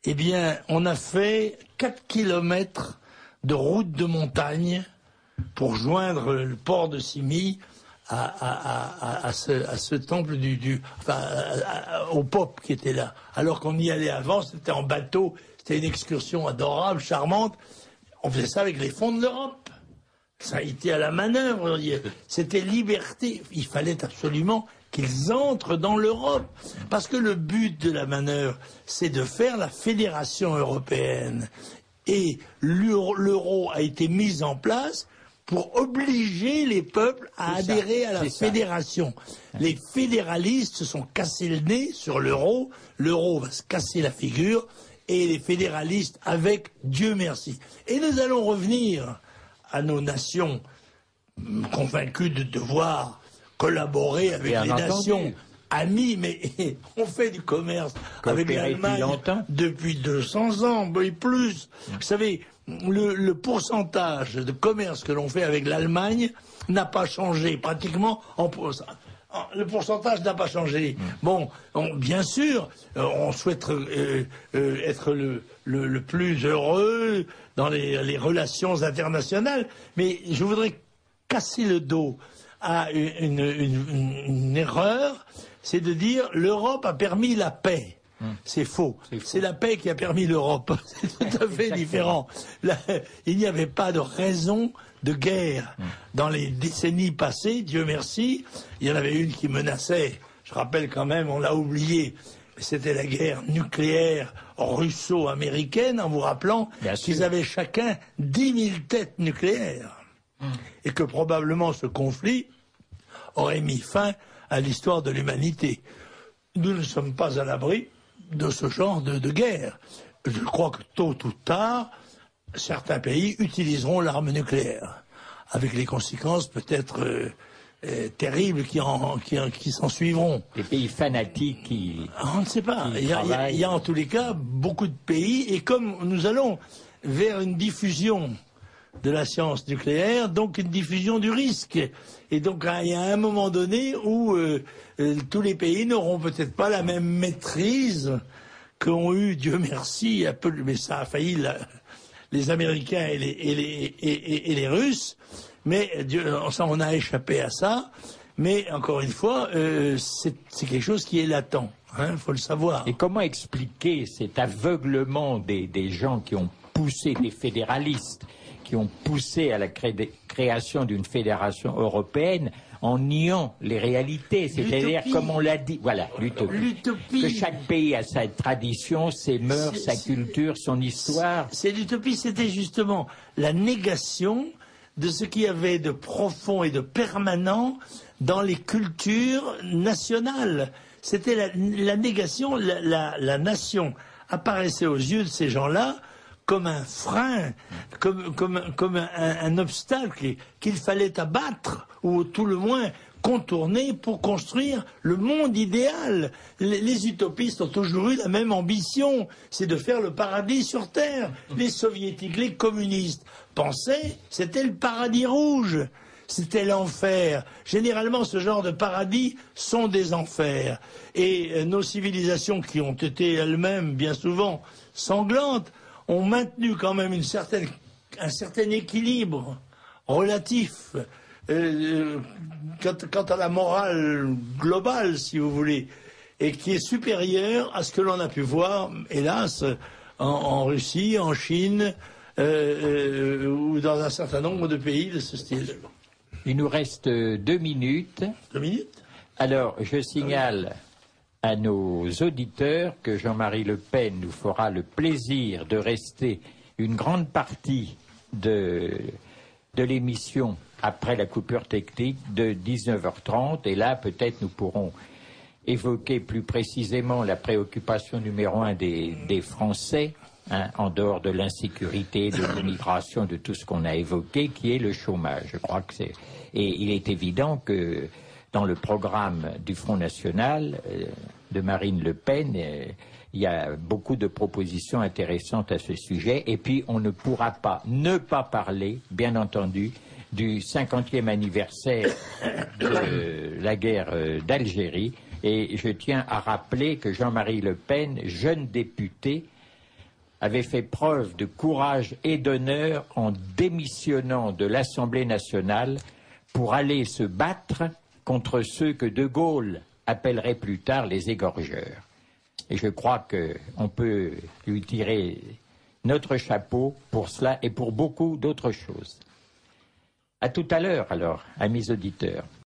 Eh bien, on a fait 4 kilomètres de route de montagne pour joindre le port de Symi à ce temple au pop qui était là. Alors qu'on y allait avant, c'était en bateau, c'était une excursion adorable, charmante. On faisait ça avec les fonds de l'Europe. Ça a été à la manœuvre. C'était liberté. Il fallait absolument qu'ils entrent dans l'Europe. Parce que le but de la manœuvre, c'est de faire la fédération européenne. Et l'euro a été mis en place pour obliger les peuples à adhérer à la fédération. Les fédéralistes se sont cassés le nez sur l'euro. L'euro va se casser la figure. Et les fédéralistes avec, Dieu merci. Et nous allons revenir à nos nations convaincues de devoir collaborer avec les nations amies, mais on fait du commerce avec l'Allemagne depuis 200 ans, et plus. Vous savez, le pourcentage de commerce que l'on fait avec l'Allemagne n'a pas changé, pratiquement. Le pourcentage n'a pas changé. Bon, bien sûr, on souhaite être le plus heureux dans les relations internationales, mais je voudrais casser le dos à une erreur, c'est de dire l'Europe a permis la paix. C'est faux. C'est la paix qui a permis l'Europe. C'est tout à fait différent. Il n'y avait pas de raison de guerre. Dans les décennies passées, Dieu merci, il y en avait une qui menaçait, je rappelle quand même, on l'a oublié, mais c'était la guerre nucléaire russo-américaine, en vous rappelant qu'ils avaient chacun 10 000 têtes nucléaires. Et que probablement ce conflit aurait mis fin à l'histoire de l'humanité. Nous ne sommes pas à l'abri de ce genre de guerre. Je crois que tôt ou tard, certains pays utiliseront l'arme nucléaire, avec les conséquences peut-être terribles qui s'en suivront.
Les pays fanatiques qui...
On ne sait pas. Il y a en tous les cas beaucoup de pays, et comme nous allons vers une diffusion de la science nucléaire, donc une diffusion du risque. Et donc il y a un moment donné où tous les pays n'auront peut-être pas la même maîtrise qu'ont eu, Dieu merci, mais ça a failli les Américains et les Russes. Mais ça, on a échappé à ça. Mais encore une fois, c'est quelque chose qui est latent. Faut le savoir.
Et comment expliquer cet aveuglement des gens qui ont poussé, des fédéralistes, qui ont poussé à la création d'une fédération européenne en niant les réalités, c'est-à-dire, comme on l'a dit, voilà, l'utopie. Que chaque pays a sa tradition, ses mœurs, sa culture, son histoire.
C'est l'utopie, c'était justement la négation de ce qu'il y avait de profond et de permanent dans les cultures nationales. C'était la négation, la nation apparaissait aux yeux de ces gens-là comme un frein, comme un obstacle qu'il fallait abattre, ou tout le moins contourner pour construire le monde idéal. Les utopistes ont toujours eu la même ambition, c'est de faire le paradis sur Terre. Les soviétiques, les communistes pensaient c'était le paradis rouge, c'était l'enfer. Généralement, ce genre de paradis sont des enfers. Et nos civilisations, qui ont été elles-mêmes bien souvent sanglantes, ont maintenu quand même un certain équilibre relatif quant à la morale globale, si vous voulez. et qui est supérieur à ce que l'on a pu voir, hélas, en Russie, en Chine, ou dans un certain nombre de pays de ce style.
Il nous reste 2 minutes.
2 minutes?
Alors, je signale à nos auditeurs que Jean-Marie Le Pen nous fera le plaisir de rester une grande partie de l'émission après la coupure technique de 19h30. Et là, peut-être nous pourrons évoquer plus précisément la préoccupation numéro 1 des Français, hein, en dehors de l'insécurité, de l'immigration, de tout ce qu'on a évoqué, qui est le chômage. Je crois que c'est... Et il est évident que dans le programme du Front National de Marine Le Pen, il y a beaucoup de propositions intéressantes à ce sujet. Et puis, on ne pourra pas ne pas parler, bien entendu, du 50e anniversaire de la guerre d'Algérie. Et je tiens à rappeler que Jean-Marie Le Pen, jeune député, avait fait preuve de courage et d'honneur en démissionnant de l'Assemblée nationale pour aller se battre contre ceux que De Gaulle appellerait plus tard les égorgeurs. Et je crois qu'on peut lui tirer notre chapeau pour cela et pour beaucoup d'autres choses. À tout à l'heure, alors, amis auditeurs.